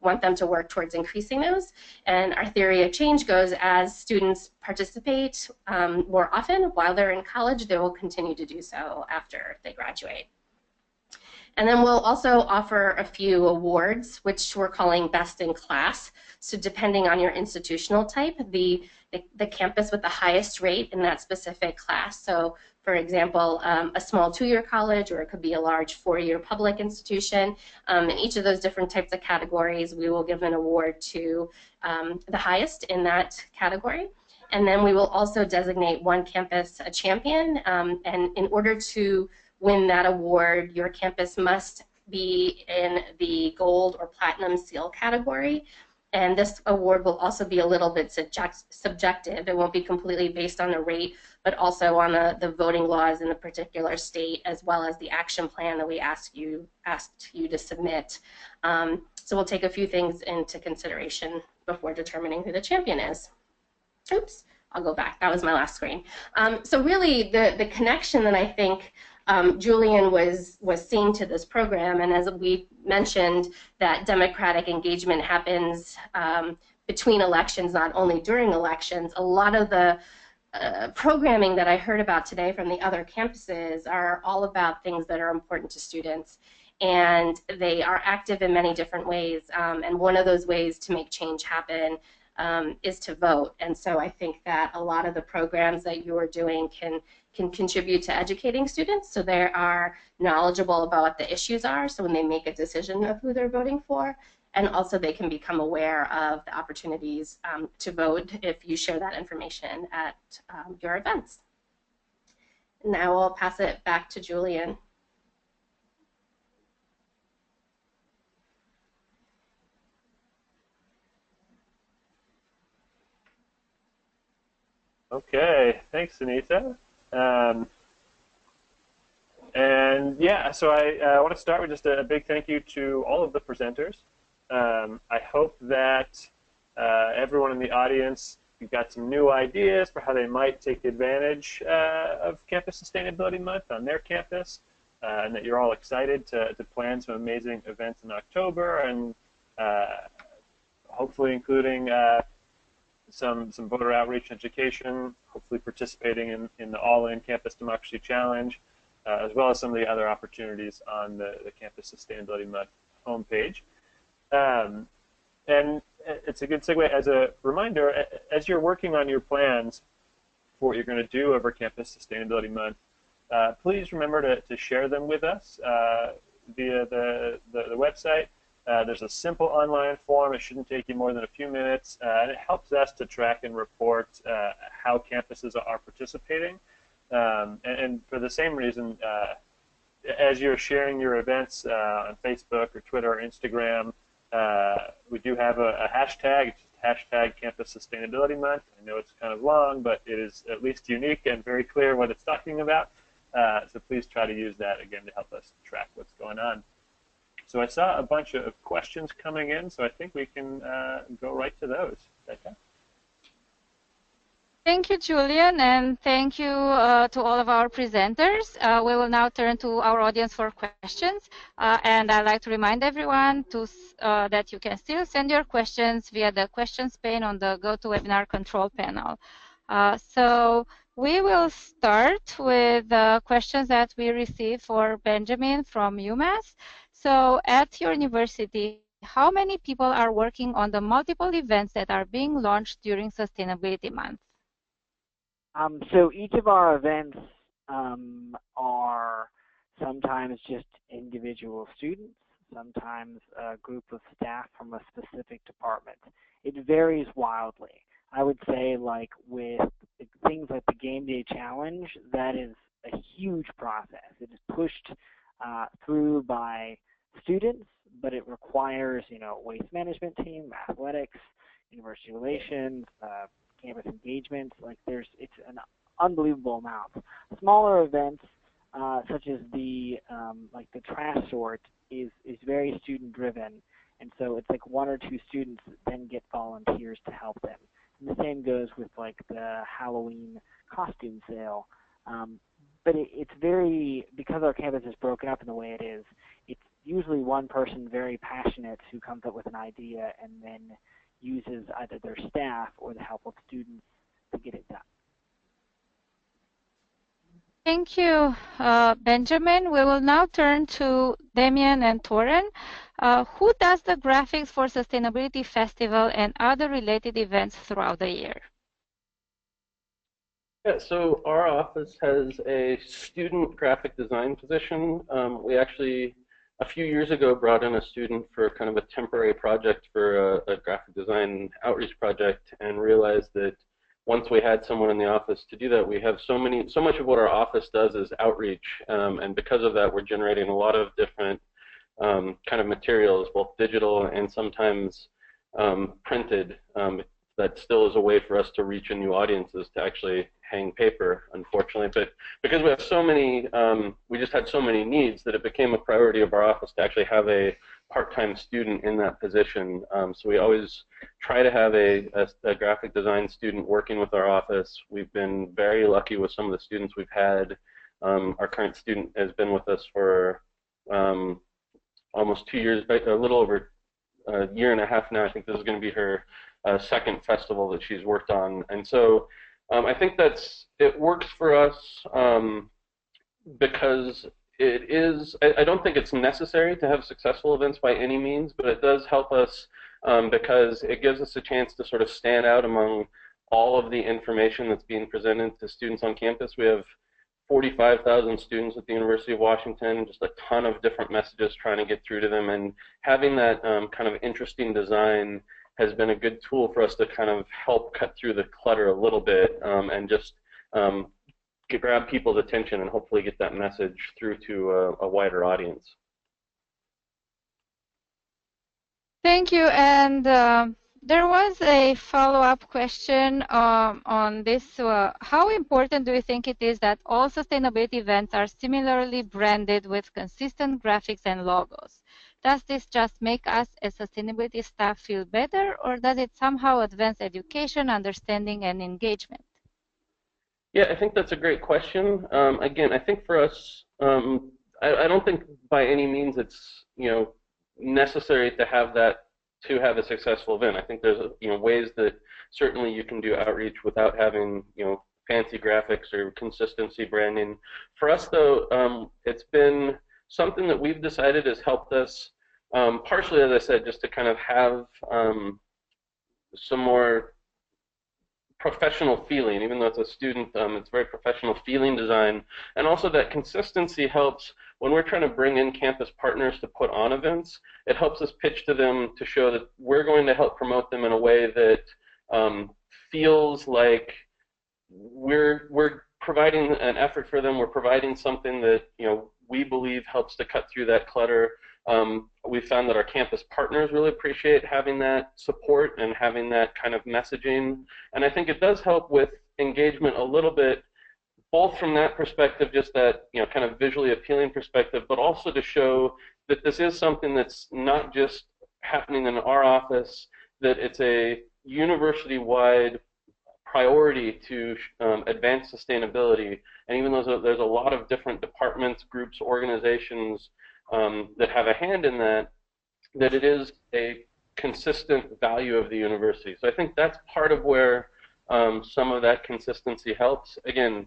want them to work towards increasing those. And our theory of change goes as students participate more often while they're in college, they will continue to do so after they graduate. And then we'll also offer a few awards, which we're calling best in class. So depending on your institutional type, the campus with the highest rate in that specific class. So for example, a small 2-year college, or it could be a large 4-year public institution. In each of those different types of categories, we will give an award to the highest in that category. And then we will also designate one campus a champion. And in order to win that award, your campus must be in the gold or platinum seal category. And this award will also be a little bit subjective. It won't be completely based on the rate, but also on the voting laws in the particular state, as well as the action plan that we asked you to submit. So we'll take a few things into consideration before determining who the champion is. Oops, I'll go back. That was my last screen. So really, the connection that I think Julian was seeing to this program, and as we mentioned, that democratic engagement happens between elections, not only during elections. A lot of the programming that I heard about today from the other campuses are all about things that are important to students, and they are active in many different ways, and one of those ways to make change happen is to vote. And so I think that a lot of the programs that you are doing can contribute to educating students so they are knowledgeable about what the issues are, so when they make a decision of who they're voting for, and also they can become aware of the opportunities to vote if you share that information at your events. Now I'll pass it back to Julian. Okay, thanks, Anita. And yeah, so I want to start with just a big thank you to all of the presenters. I hope that everyone in the audience got some new ideas for how they might take advantage of Campus Sustainability Month on their campus, and that you're all excited to plan some amazing events in October, and hopefully including some voter outreach education, hopefully participating in the All-In Campus Democracy Challenge, as well as some of the other opportunities on the Campus Sustainability Month homepage. And it's a good segue. As a reminder, as you're working on your plans for what you're going to do over Campus Sustainability Month, please remember to share them with us via the website. There's a simple online form. It shouldn't take you more than a few minutes, and it helps us to track and report how campuses are participating. And for the same reason, as you're sharing your events on Facebook or Twitter or Instagram, we do have a hashtag. It's just hashtag Campus Sustainability Month. I know it's kind of long, but it is at least unique and very clear what it's talking about. So please try to use that, again, to help us track what's going on. So I saw a bunch of questions coming in, so I think we can go right to those. Becca? Thank you, Julian, and thank you to all of our presenters. We will now turn to our audience for questions, and I'd like to remind everyone that you can still send your questions via the questions pane on the GoToWebinar control panel. So we will start with the questions that we received for Benjamin from UMass. So at your university, how many people are working on the multiple events that are being launched during Sustainability Month? So each of our events are sometimes just individual students, sometimes a group of staff from a specific department. It varies wildly. I would say, like with things like the Game Day Challenge, that is a huge process. It is pushed through by students, but it requires, waste management team, athletics, university relations, campus engagement. It's an unbelievable amount. Smaller events, such as the trash sort, is very student driven, and so it's like 1 or 2 students then get volunteers to help them. And the same goes with like the Halloween costume sale. But it's very, because our campus is broken up in the way it is, usually one person very passionate who comes up with an idea and then uses either their staff or the help of students to get it done. Thank you, Benjamin. We will now turn to Damien and Toren. Who does the graphics for Sustainability Festival and other related events throughout the year? Yeah, so our office has a student graphic design position. We actually, a few years ago, brought in a student for kind of a temporary project for a graphic design outreach project, and realized that once we had someone in the office to do that, we have so much of what our office does is outreach, and because of that, we're generating a lot of different kind of materials, both digital and sometimes printed. That still is a way for us to reach new audiences to actually hang paper, unfortunately. But because we have so many, we just had so many needs that it became a priority of our office to actually have a part-time student in that position. So we always try to have a graphic design student working with our office. We've been very lucky with some of the students we've had. Our current student has been with us for almost 2 years, a little over a year and a half now. I think this is going to be her second festival that she's worked on, and so I think it works for us because it is. I don't think it's necessary to have successful events by any means, but it does help us because it gives us a chance to sort of stand out among all of the information that's being presented to students on campus. We have 45,000 students at the University of Washington, just a ton of different messages trying to get through to them, and having that kind of interesting design has been a good tool for us to kind of help cut through the clutter a little bit and just grab people's attention and hopefully get that message through to a wider audience. Thank you. And there was a follow-up question on this. How important do you think it is that all sustainability events are similarly branded with consistent graphics and logos? Does this just make us as sustainability staff feel better, or does it somehow advance education, understanding, and engagement? Yeah, I think that's a great question. Again, I think for us, I don't think by any means it's necessary to have that to have a successful event. I think there's ways that certainly you can do outreach without having fancy graphics or consistency branding. For us though, it's been something that we've decided has helped us, partially, as I said, just to kind of have some more professional feeling. Even though it's a student, it's very professional feeling design. And also that consistency helps when we're trying to bring in campus partners to put on events. It helps us pitch to them to show that we're going to help promote them in a way that feels like we're providing an effort for them. We're providing something that we believe helps to cut through that clutter. We found that our campus partners really appreciate having that support and having that kind of messaging. And I think it does help with engagement a little bit, both from that perspective, just that kind of visually appealing perspective, but also to show that this is something that's not just happening in our office, that it's a university-wide priority to advance sustainability. And even though there's a lot of different departments, groups, organizations that have a hand in that, that it is a consistent value of the university. So I think that's part of where some of that consistency helps. Again,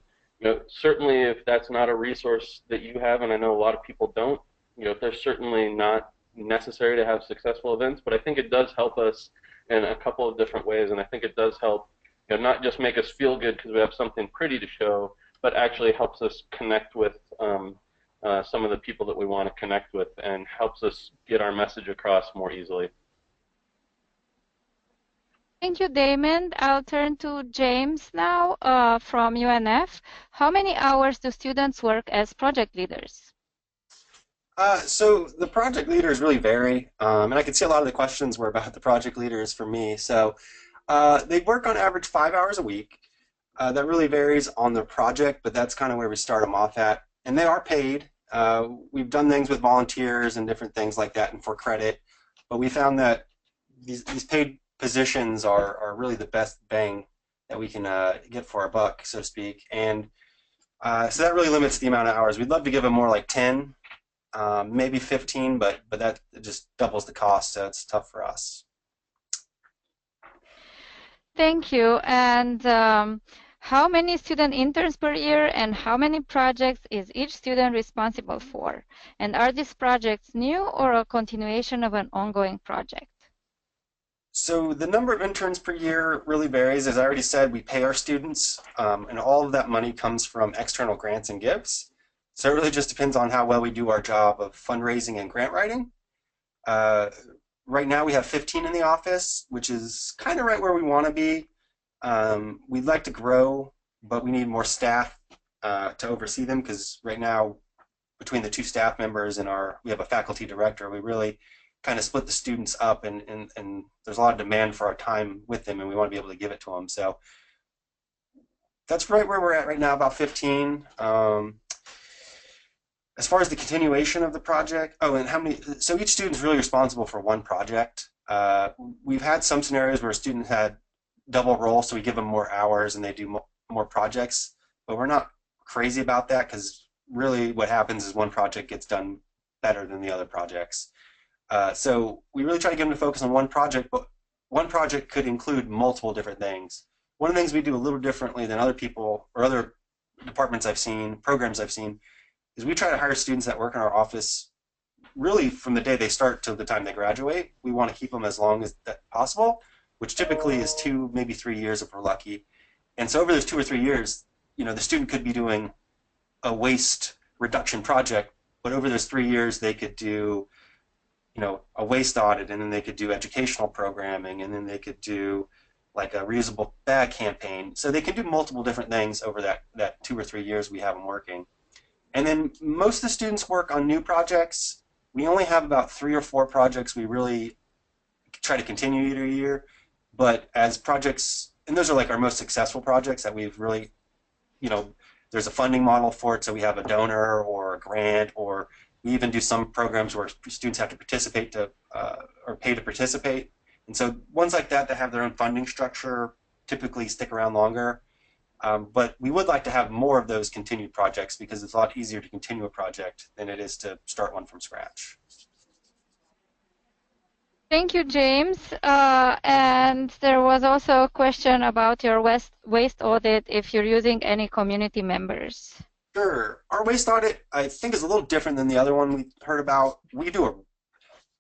certainly if that's not a resource that you have, and I know a lot of people don't, they're certainly not necessary to have successful events, but I think it does help us in a couple of different ways, and I think it does help not just make us feel good because we have something pretty to show, but actually helps us connect with some of the people that we want to connect with and helps us get our message across more easily. Thank you, Damon. I'll turn to James now from UNF. How many hours do students work as project leaders? So the project leaders really vary, and I can see a lot of the questions were about the project leaders for me. So they work on average 5 hours a week. That really varies on the project, but that's kind of where we start them off at. And they are paid. We've done things with volunteers and different things like that and for credit, but we found that these paid positions are really the best bang that we can get for our buck, so to speak. And so that really limits the amount of hours. We'd love to give them more like 10, maybe 15, but that just doubles the cost, so it's tough for us. Thank you. And how many student interns per year and how many projects is each student responsible for? And are these projects new or a continuation of an ongoing project? So the number of interns per year really varies. As I already said, we pay our students, and all of that money comes from external grants and gifts. So it really just depends on how well we do our job of fundraising and grant writing. Right now we have 15 in the office, which is kind of right where we want to be. We'd like to grow, but we need more staff to oversee them, because right now, between the 2 staff members and we have a faculty director, we really kind of split the students up, and there's a lot of demand for our time with them, and we want to be able to give it to them. So that's right where we're at right now, about 15. As far as the continuation of the project, so each student's really responsible for one project. We've had some scenarios where a student had double role, so we give them more hours and they do more projects, but we're not crazy about that, because really what happens is one project gets done better than the other projects. So we really try to get them to focus on one project, but one project could include multiple different things. One of the things we do a little differently than other people or other departments I've seen, programs I've seen, is we try to hire students that work in our office really from the day they start till the time they graduate. We want to keep them as long as possible, which typically is 2, maybe 3 years if we're lucky. And so over those 2 or 3 years, the student could be doing a waste reduction project, but over those 3 years they could do a waste audit, and then they could do educational programming, and then they could do like a reusable bag campaign. So they can do multiple different things over that 2 or 3 years we have them working. And then most of the students work on new projects. We only have about 3 or 4 projects we really try to continue year to year. But as projects, and those are like our most successful projects that we've really, there's a funding model for it, so we have a donor or a grant, or we even do some programs where students have to participate or pay to participate. And so ones like that have their own funding structure typically stick around longer. But we would like to have more of those continued projects, because it's a lot easier to continue a project than it is to start one from scratch. Thank you, James. And there was also a question about your waste audit, if you're using any community members. Sure. Our waste audit, I think, is a little different than the other one we heard about. We do a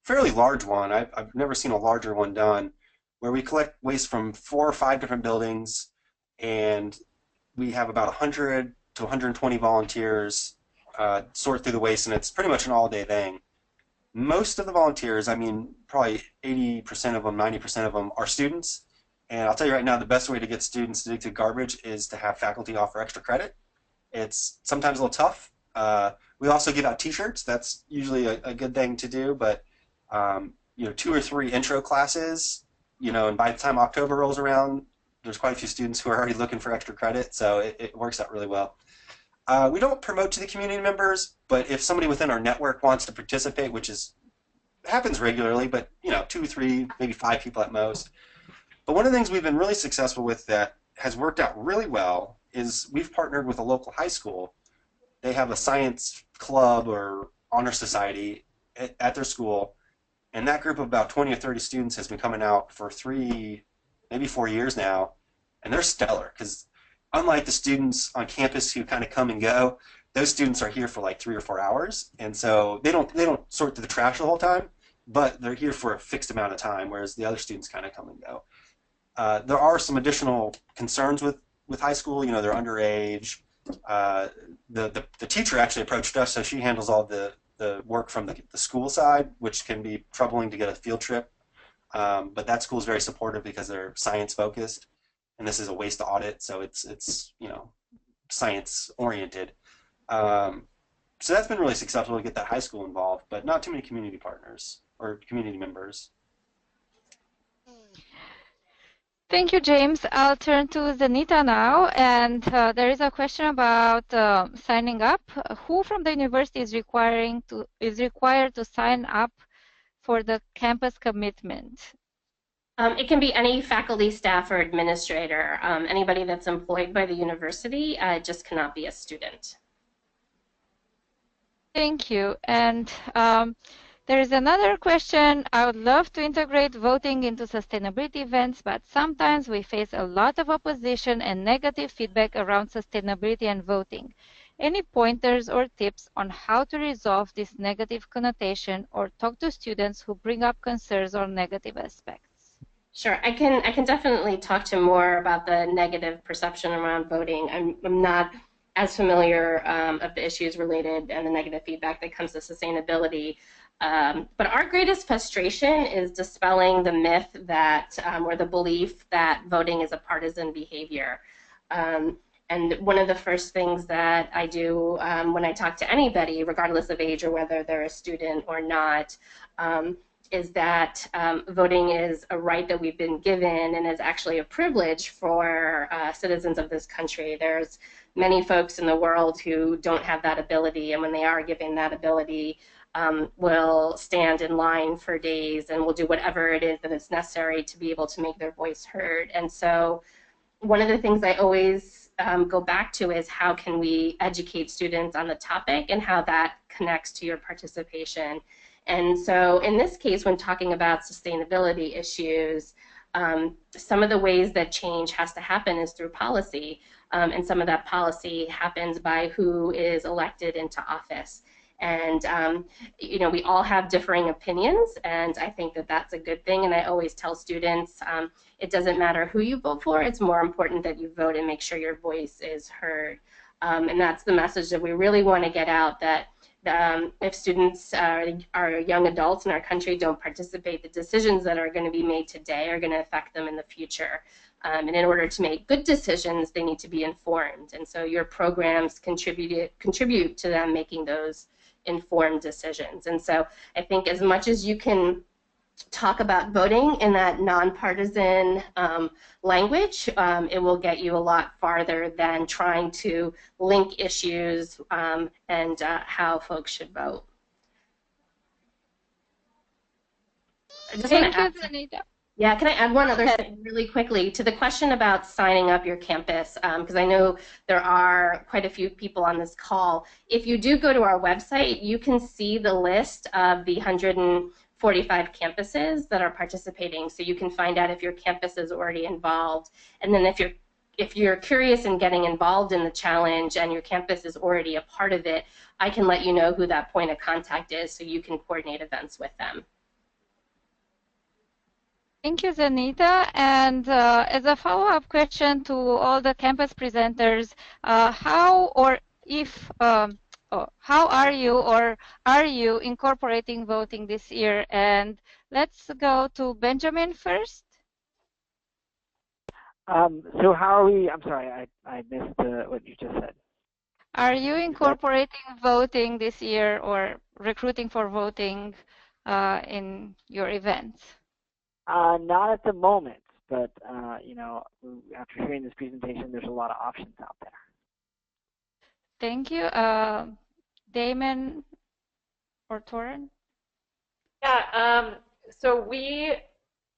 fairly large one. I've never seen a larger one done, where we collect waste from 4 or 5 different buildings, and we have about 100 to 120 volunteers sort through the waste, and it's pretty much an all-day thing. Most of the volunteers, probably 80% of them, 90% of them, are students. And I'll tell you right now, the best way to get students to dig through garbage is to have faculty offer extra credit. It's sometimes a little tough. We also give out T-shirts. That's usually a good thing to do. But 2 or 3 intro classes, and by the time October rolls around, there's quite a few students who are already looking for extra credit. So it works out really well. We don't promote to the community members, but if somebody within our network wants to participate, which happens regularly, but 2, 3, maybe 5 people at most. But one of the things we've been really successful with that has worked out really well is we've partnered with a local high school. They have a science club or honor society at their school, and that group of about 20 or 30 students has been coming out for 3, maybe 4 years now, and they're stellar, because unlike the students on campus who kind of come and go, those students are here for like 3 or 4 hours, and so they don't sort through the trash the whole time, but they're here for a fixed amount of time, whereas the other students kind of come and go. There are some additional concerns with high school. They're underage. The teacher actually approached us, so she handles all the work from the school side, which can be troubling to get a field trip. But that school is very supportive because they're science focused, and this is a waste audit, so it's science oriented. So that's been really successful to get that high school involved, but not too many community partners or community members. Thank you, James. I'll turn to Zenita now, and there is a question about signing up. Who from the university is required to sign up for the campus commitment? It can be any faculty, staff, or administrator. Anybody that's employed by the university just cannot be a student. Thank you. And there is another question. I would love to integrate voting into sustainability events, but sometimes we face a lot of opposition and negative feedback around sustainability and voting. Any pointers or tips on how to resolve this negative connotation or talk to students who bring up concerns or negative aspects? Sure, I can definitely talk to more about the negative perception around voting. I'm not as familiar of the issues related and the negative feedback that comes to sustainability. But our greatest frustration is dispelling the myth that, or the belief that voting is a partisan behavior. And one of the first things that I do when I talk to anybody, regardless of age or whether they're a student or not, is that voting is a right that we've been given and is actually a privilege for citizens of this country. There's many folks in the world who don't have that ability, and when they are given that ability, will stand in line for days and will do whatever it is that is necessary to be able to make their voice heard. And so one of the things I always go back to is how can we educate students on the topic and how that connects to your participation. And so in this case, when talking about sustainability issues, some of the ways that change has to happen is through policy. And some of that policy happens by who is elected into office. And, you know, we all have differing opinions, and I think that that's a good thing. And I always tell students, it doesn't matter who you vote for, it's more important that you vote and make sure your voice is heard. And that's the message that we really want to get out, that if students are young adults in our country don't participate, the decisions that are going to be made today are going to affect them in the future. And in order to make good decisions, they need to be informed. And so your programs contribute to them making those informed decisions. And so I think as much as you can talk about voting in that nonpartisan language, it will get you a lot farther than trying to link issues and how folks should vote. Thank you, Zanita. Yeah, can I add one other thing really quickly to the question about signing up your campus? Because I know there are quite a few people on this call. If you do go to our website, you can see the list of the 145 campuses that are participating. So you can find out if your campus is already involved. And then if you're curious in getting involved in the challenge and your campus is already a part of it, I can let you know who that point of contact is so you can coordinate events with them. Thank you, Zanita. And as a follow-up question to all the campus presenters, how are you incorporating voting this year? And let's go to Benjamin first. So how are we? I'm sorry, I missed what you just said. Are you incorporating voting this year or recruiting for voting in your events? Not at the moment, but you know, after hearing this presentation, there's a lot of options out there. Thank you. Damon or Torin? Yeah, so we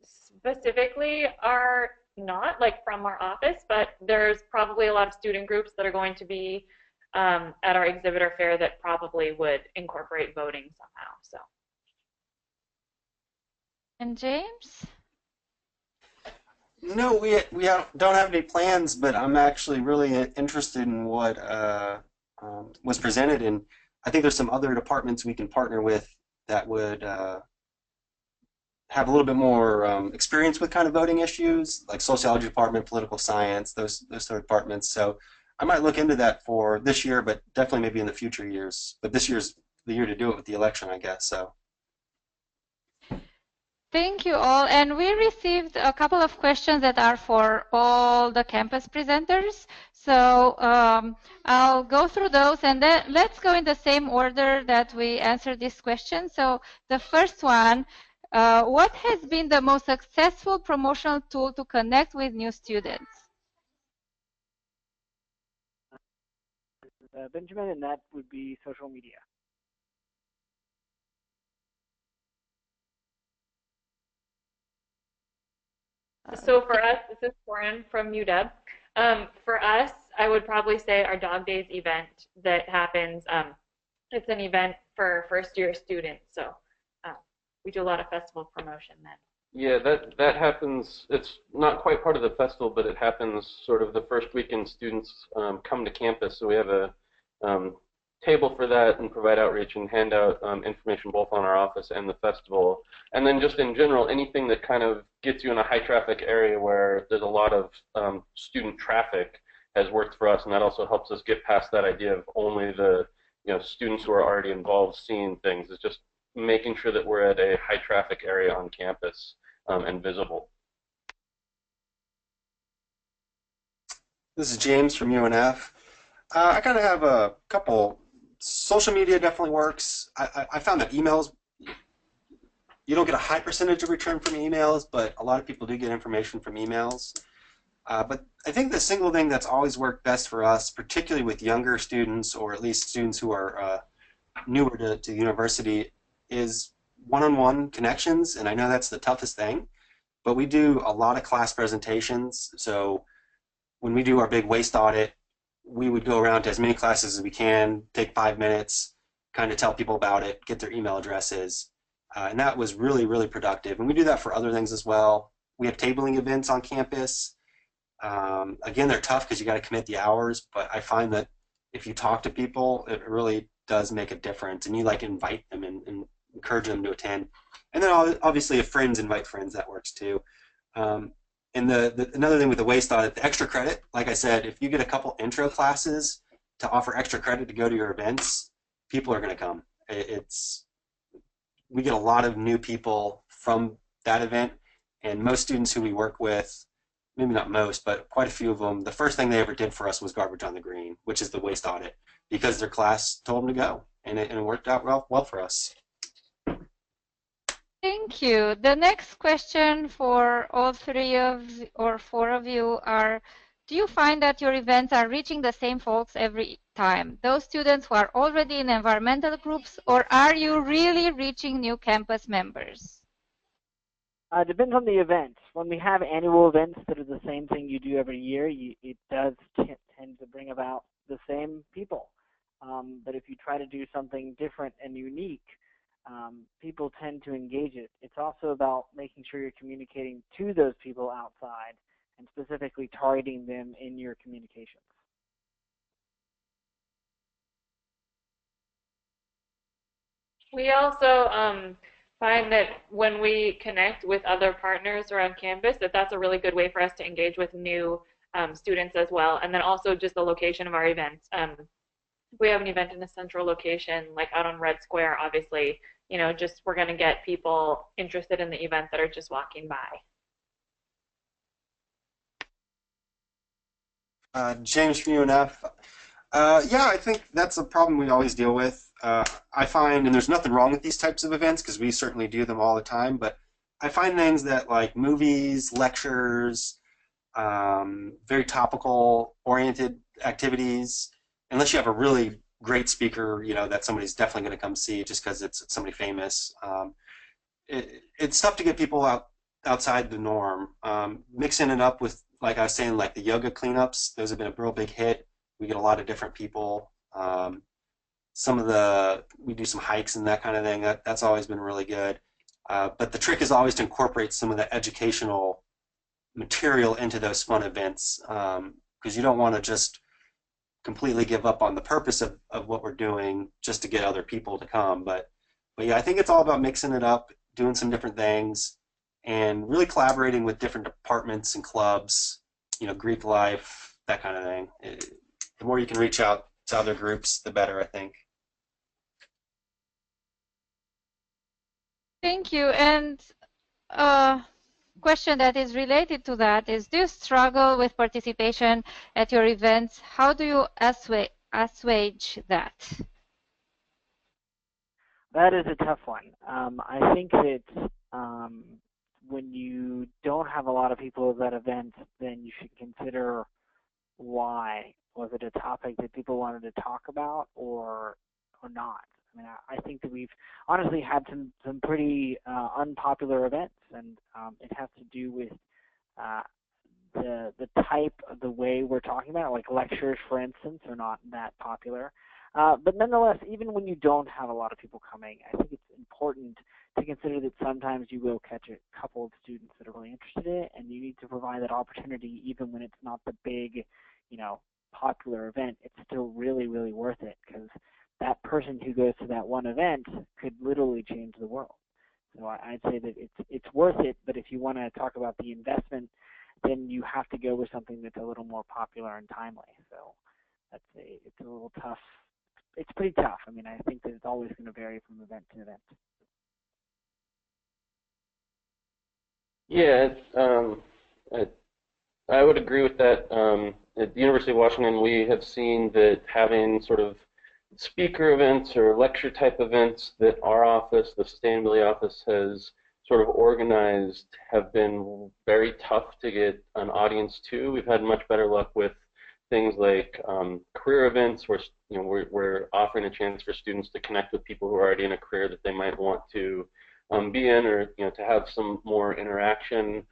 specifically are not like from our office, but there's probably a lot of student groups that are going to be at our exhibitor fair that probably would incorporate voting somehow. So. And James? No, we don't have any plans, but I'm actually really interested in what was presented, and I think there's some other departments we can partner with that would have a little bit more experience with kind of voting issues, like sociology department, political science, those sort of departments. So I might look into that for this year, but definitely maybe in the future years. But this year's the year to do it with the election, I guess. So. Thank you all. And we received a couple of questions that are for all the campus presenters. So I'll go through those, and then let's go in the same order that we answered this question. So the first one, what has been the most successful promotional tool to connect with new students? Benjamin, and that would be social media. So for us, this is Corin from UW. For us, I would probably say our Dog Days event that happens it's an event for first-year students. So we do a lot of festival promotion then. Yeah, that happens. It's not quite part of the festival, but it happens sort of the first weekend students come to campus. So we have a table for that and provide outreach and hand out information both on our office and the festival. And then just in general, anything that kind of gets you in a high traffic area where there's a lot of student traffic has worked for us, and that also helps us get past that idea of only the students who are already involved seeing things. It's just making sure that we're at a high traffic area on campus and visible. This is James from UNF. I kind of have a couple. Social media definitely works. I found that emails, you don't get a high percentage of return from emails, but a lot of people do get information from emails. But I think the single thing that's always worked best for us, particularly with younger students, or at least students who are newer to the university, is one-on-one connections. And I know that's the toughest thing, but we do a lot of class presentations. So when we do our big waste audit, we would go around to as many classes as we can, take 5 minutes, kind of tell people about it, get their email addresses. And that was really, really productive. And we do that for other things as well. We have tabling events on campus. Again, they're tough because you got to commit the hours, but I find that if you talk to people, it really does make a difference. And you invite them and encourage them to attend. And then obviously if friends invite friends, that works too. And another thing with the waste audit, the extra credit, like I said, if you get a couple intro classes to offer extra credit to go to your events, people are going to come. We get a lot of new people from that event, and most students who we work with, maybe not most, but quite a few of them, the first thing they ever did for us was garbage on the green, which is the waste audit, because their class told them to go, and it worked out well for us. Thank you. The next question for all four of you are, do you find that your events are reaching the same folks every time? Those students who are already in environmental groups, or are you really reaching new campus members? It depends on the event. When we have annual events that are the same thing you do every year, it does tend to bring about the same people. But if you try to do something different and unique, people tend to engage it. It's also about making sure you're communicating to those people outside and specifically targeting them in your communications. We also find that when we connect with other partners around campus, that's a really good way for us to engage with new students as well. And then also just the location of our events. If we have an event in a central location, like out on Red Square, obviously, just we're going to get people interested in the event that are just walking by. James from UNF. Yeah, I think that's a problem we always deal with. I find, and there's nothing wrong with these types of events because we certainly do them all the time, but I find things that like movies, lectures, very topical oriented activities, unless you have a really great speaker, that somebody's definitely going to come see just because it's somebody famous. It's tough to get people outside the norm. Mixing it up with, like I was saying, like the yoga cleanups, those have been a real big hit. We get a lot of different people. We do some hikes and that kind of thing. That's always been really good. But the trick is always to incorporate some of the educational material into those fun events, because you don't want to just completely give up on the purpose of what we're doing just to get other people to come. But yeah, I think it's all about mixing it up, doing some different things, and really collaborating with different departments and clubs, Greek life, that kind of thing. The more you can reach out to other groups, the better, I think. Thank you. And question that is related to that is, do you struggle with participation at your events? How do you assuage that? That is a tough one. I think that when you don't have a lot of people at that event, then you should consider why. Was it a topic that people wanted to talk about or not? I mean, I think that we've honestly had some pretty unpopular events, and it has to do with the type of the way we're talking about it. Like lectures, for instance, are not that popular. But nonetheless, even when you don't have a lot of people coming, I think it's important to consider that sometimes you will catch a couple of students that are really interested in it, and you need to provide that opportunity even when it's not the big, popular event. It's still really, really worth it, because that person who goes to that one event could literally change the world. So I'd say that it's worth it, but if you want to talk about the investment, then you have to go with something that's a little more popular and timely. So it's a little tough. It's pretty tough. I mean, I think that it's always going to vary from event to event. Yeah, I would agree with that. At the University of Washington, we have seen that having sort of speaker events or lecture type events that our office, the sustainability office, has sort of organized have been very tough to get an audience to. We've had much better luck with things like career events where we're offering a chance for students to connect with people who are already in a career that they might want to be in, or to have some more interaction.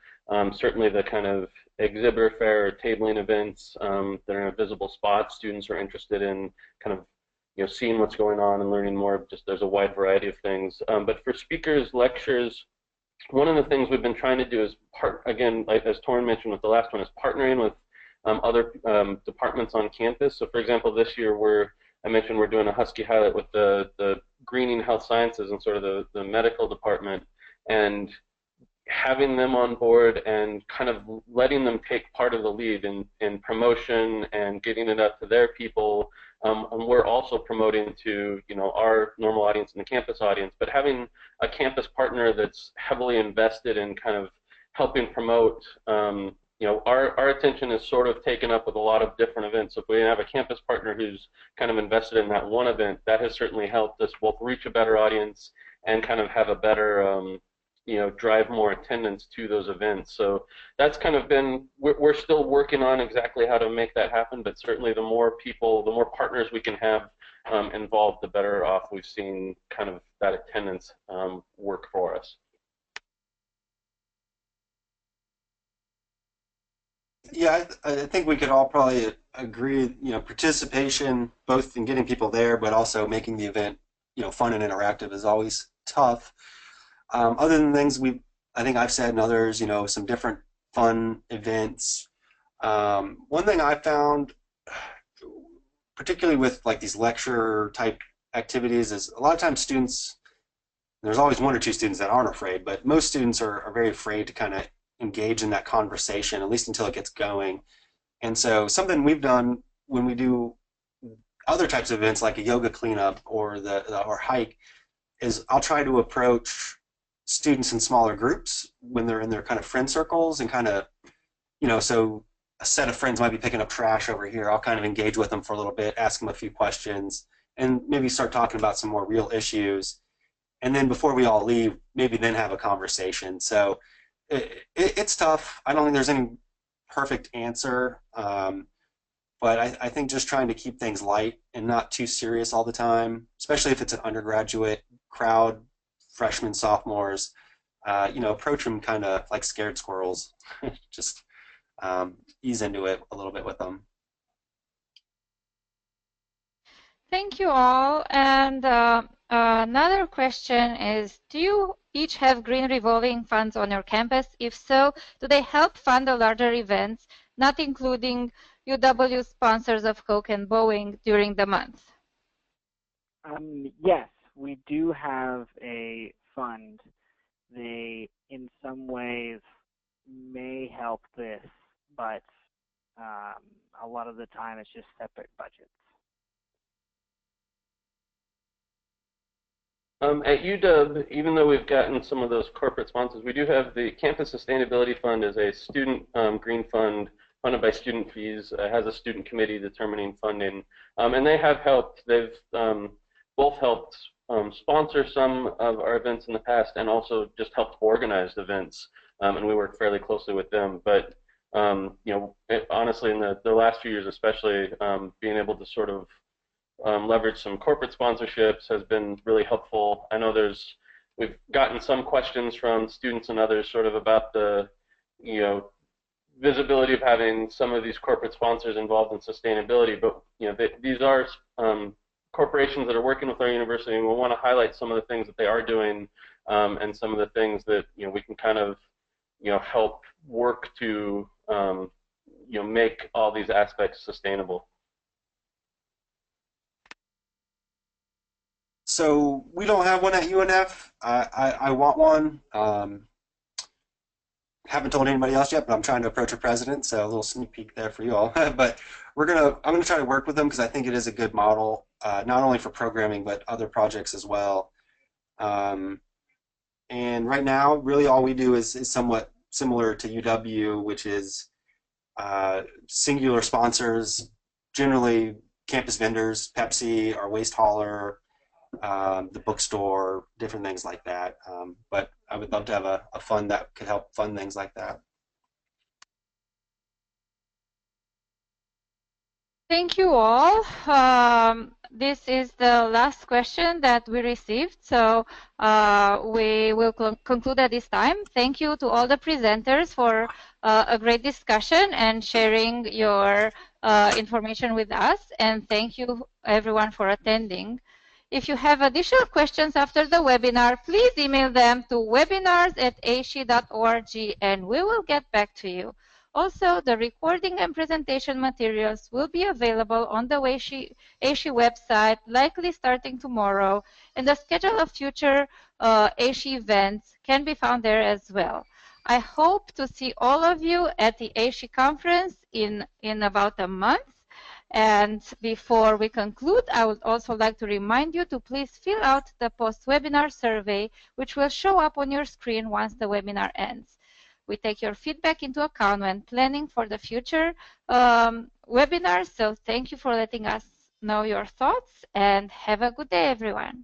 Certainly the kind of exhibitor fair or tabling events that are in a visible spot, students are interested in kind of seeing what's going on and learning more. Just there's a wide variety of things. But for speakers, lectures, one of the things we've been trying to do is again, like as Torrin mentioned with the last one, is partnering with other departments on campus. So for example, this year I mentioned we're doing a Husky highlight with the Greening Health Sciences and sort of the medical department, and having them on board and kind of letting them take part of the lead in promotion and getting it up to their people. And we're also promoting to our normal audience and the campus audience, but having a campus partner that's heavily invested in kind of helping promote. Our attention is sort of taken up with a lot of different events. So if we have a campus partner who's kind of invested in that one event, that has certainly helped us both reach a better audience and kind of have a better drive more attendance to those events. So that's kind of been, we're still working on exactly how to make that happen, but certainly the more people, the more partners we can have involved, the better off we've seen kind of that attendance work for us. Yeah, I think we could all probably agree, participation, both in getting people there, but also making the event, fun and interactive is always tough. Other than things I think I've said and others, some different fun events. One thing I found, particularly with like these lecture type activities, is a lot of times students, there's always one or two students that aren't afraid, but most students are very afraid to kind of engage in that conversation, at least until it gets going. And so something we've done when we do other types of events like a yoga cleanup or or hike is I'll try to approach students in smaller groups when they're in their kind of friend circles, and kind of, so a set of friends might be picking up trash over here. I'll kind of engage with them for a little bit, ask them a few questions, and maybe start talking about some more real issues. And then before we all leave, maybe then have a conversation. So it's tough. I don't think there's any perfect answer, but I think just trying to keep things light and not too serious all the time, especially if it's an undergraduate crowd, freshmen, sophomores, approach them kind of like scared squirrels. Just ease into it a little bit with them. Thank you all. And another question is, do you each have green revolving funds on your campus? If so, do they help fund the larger events, not including UW sponsors of Coke and Boeing during the month? Yes, we do have a fund. They, in some ways, may help this, but a lot of the time it's just separate budgets. At UW, even though we've gotten some of those corporate sponsors, we do have the Campus Sustainability Fund as a student green fund funded by student fees. It has a student committee determining funding, and they have helped. They've both helped sponsor some of our events in the past, and also just helped organize events, and we work fairly closely with them. But honestly, in the last few years, especially, being able to sort of leverage some corporate sponsorships has been really helpful. I know we've gotten some questions from students and others sort of about the visibility of having some of these corporate sponsors involved in sustainability, but these are corporations that are working with our university, and we'll want to highlight some of the things that they are doing and some of the things that we can kind of help work to make all these aspects sustainable. So we don't have one at UNF. I want one. Haven't told anybody else yet, but I'm trying to approach a president, so a little sneak peek there for you all. But I'm gonna try to work with them because I think it is a good model, not only for programming but other projects as well. And right now, really all we do is somewhat similar to UW, which is singular sponsors, generally campus vendors, Pepsi, our waste hauler, the bookstore, different things like that. But I would love to have a fund that could help fund things like that. Thank you all. This is the last question that we received, so we will conclude at this time. Thank you to all the presenters for a great discussion and sharing your information with us, and thank you everyone for attending. If you have additional questions after the webinar, please email them to webinars@aashe.org and we will get back to you. Also, the recording and presentation materials will be available on the AASHE website, likely starting tomorrow, and the schedule of future AASHE events can be found there as well. I hope to see all of you at the AASHE conference in about a month. And before we conclude, I would also like to remind you to please fill out the post-webinar survey, which will show up on your screen once the webinar ends. We take your feedback into account when planning for the future webinars, so thank you for letting us know your thoughts, and have a good day, everyone.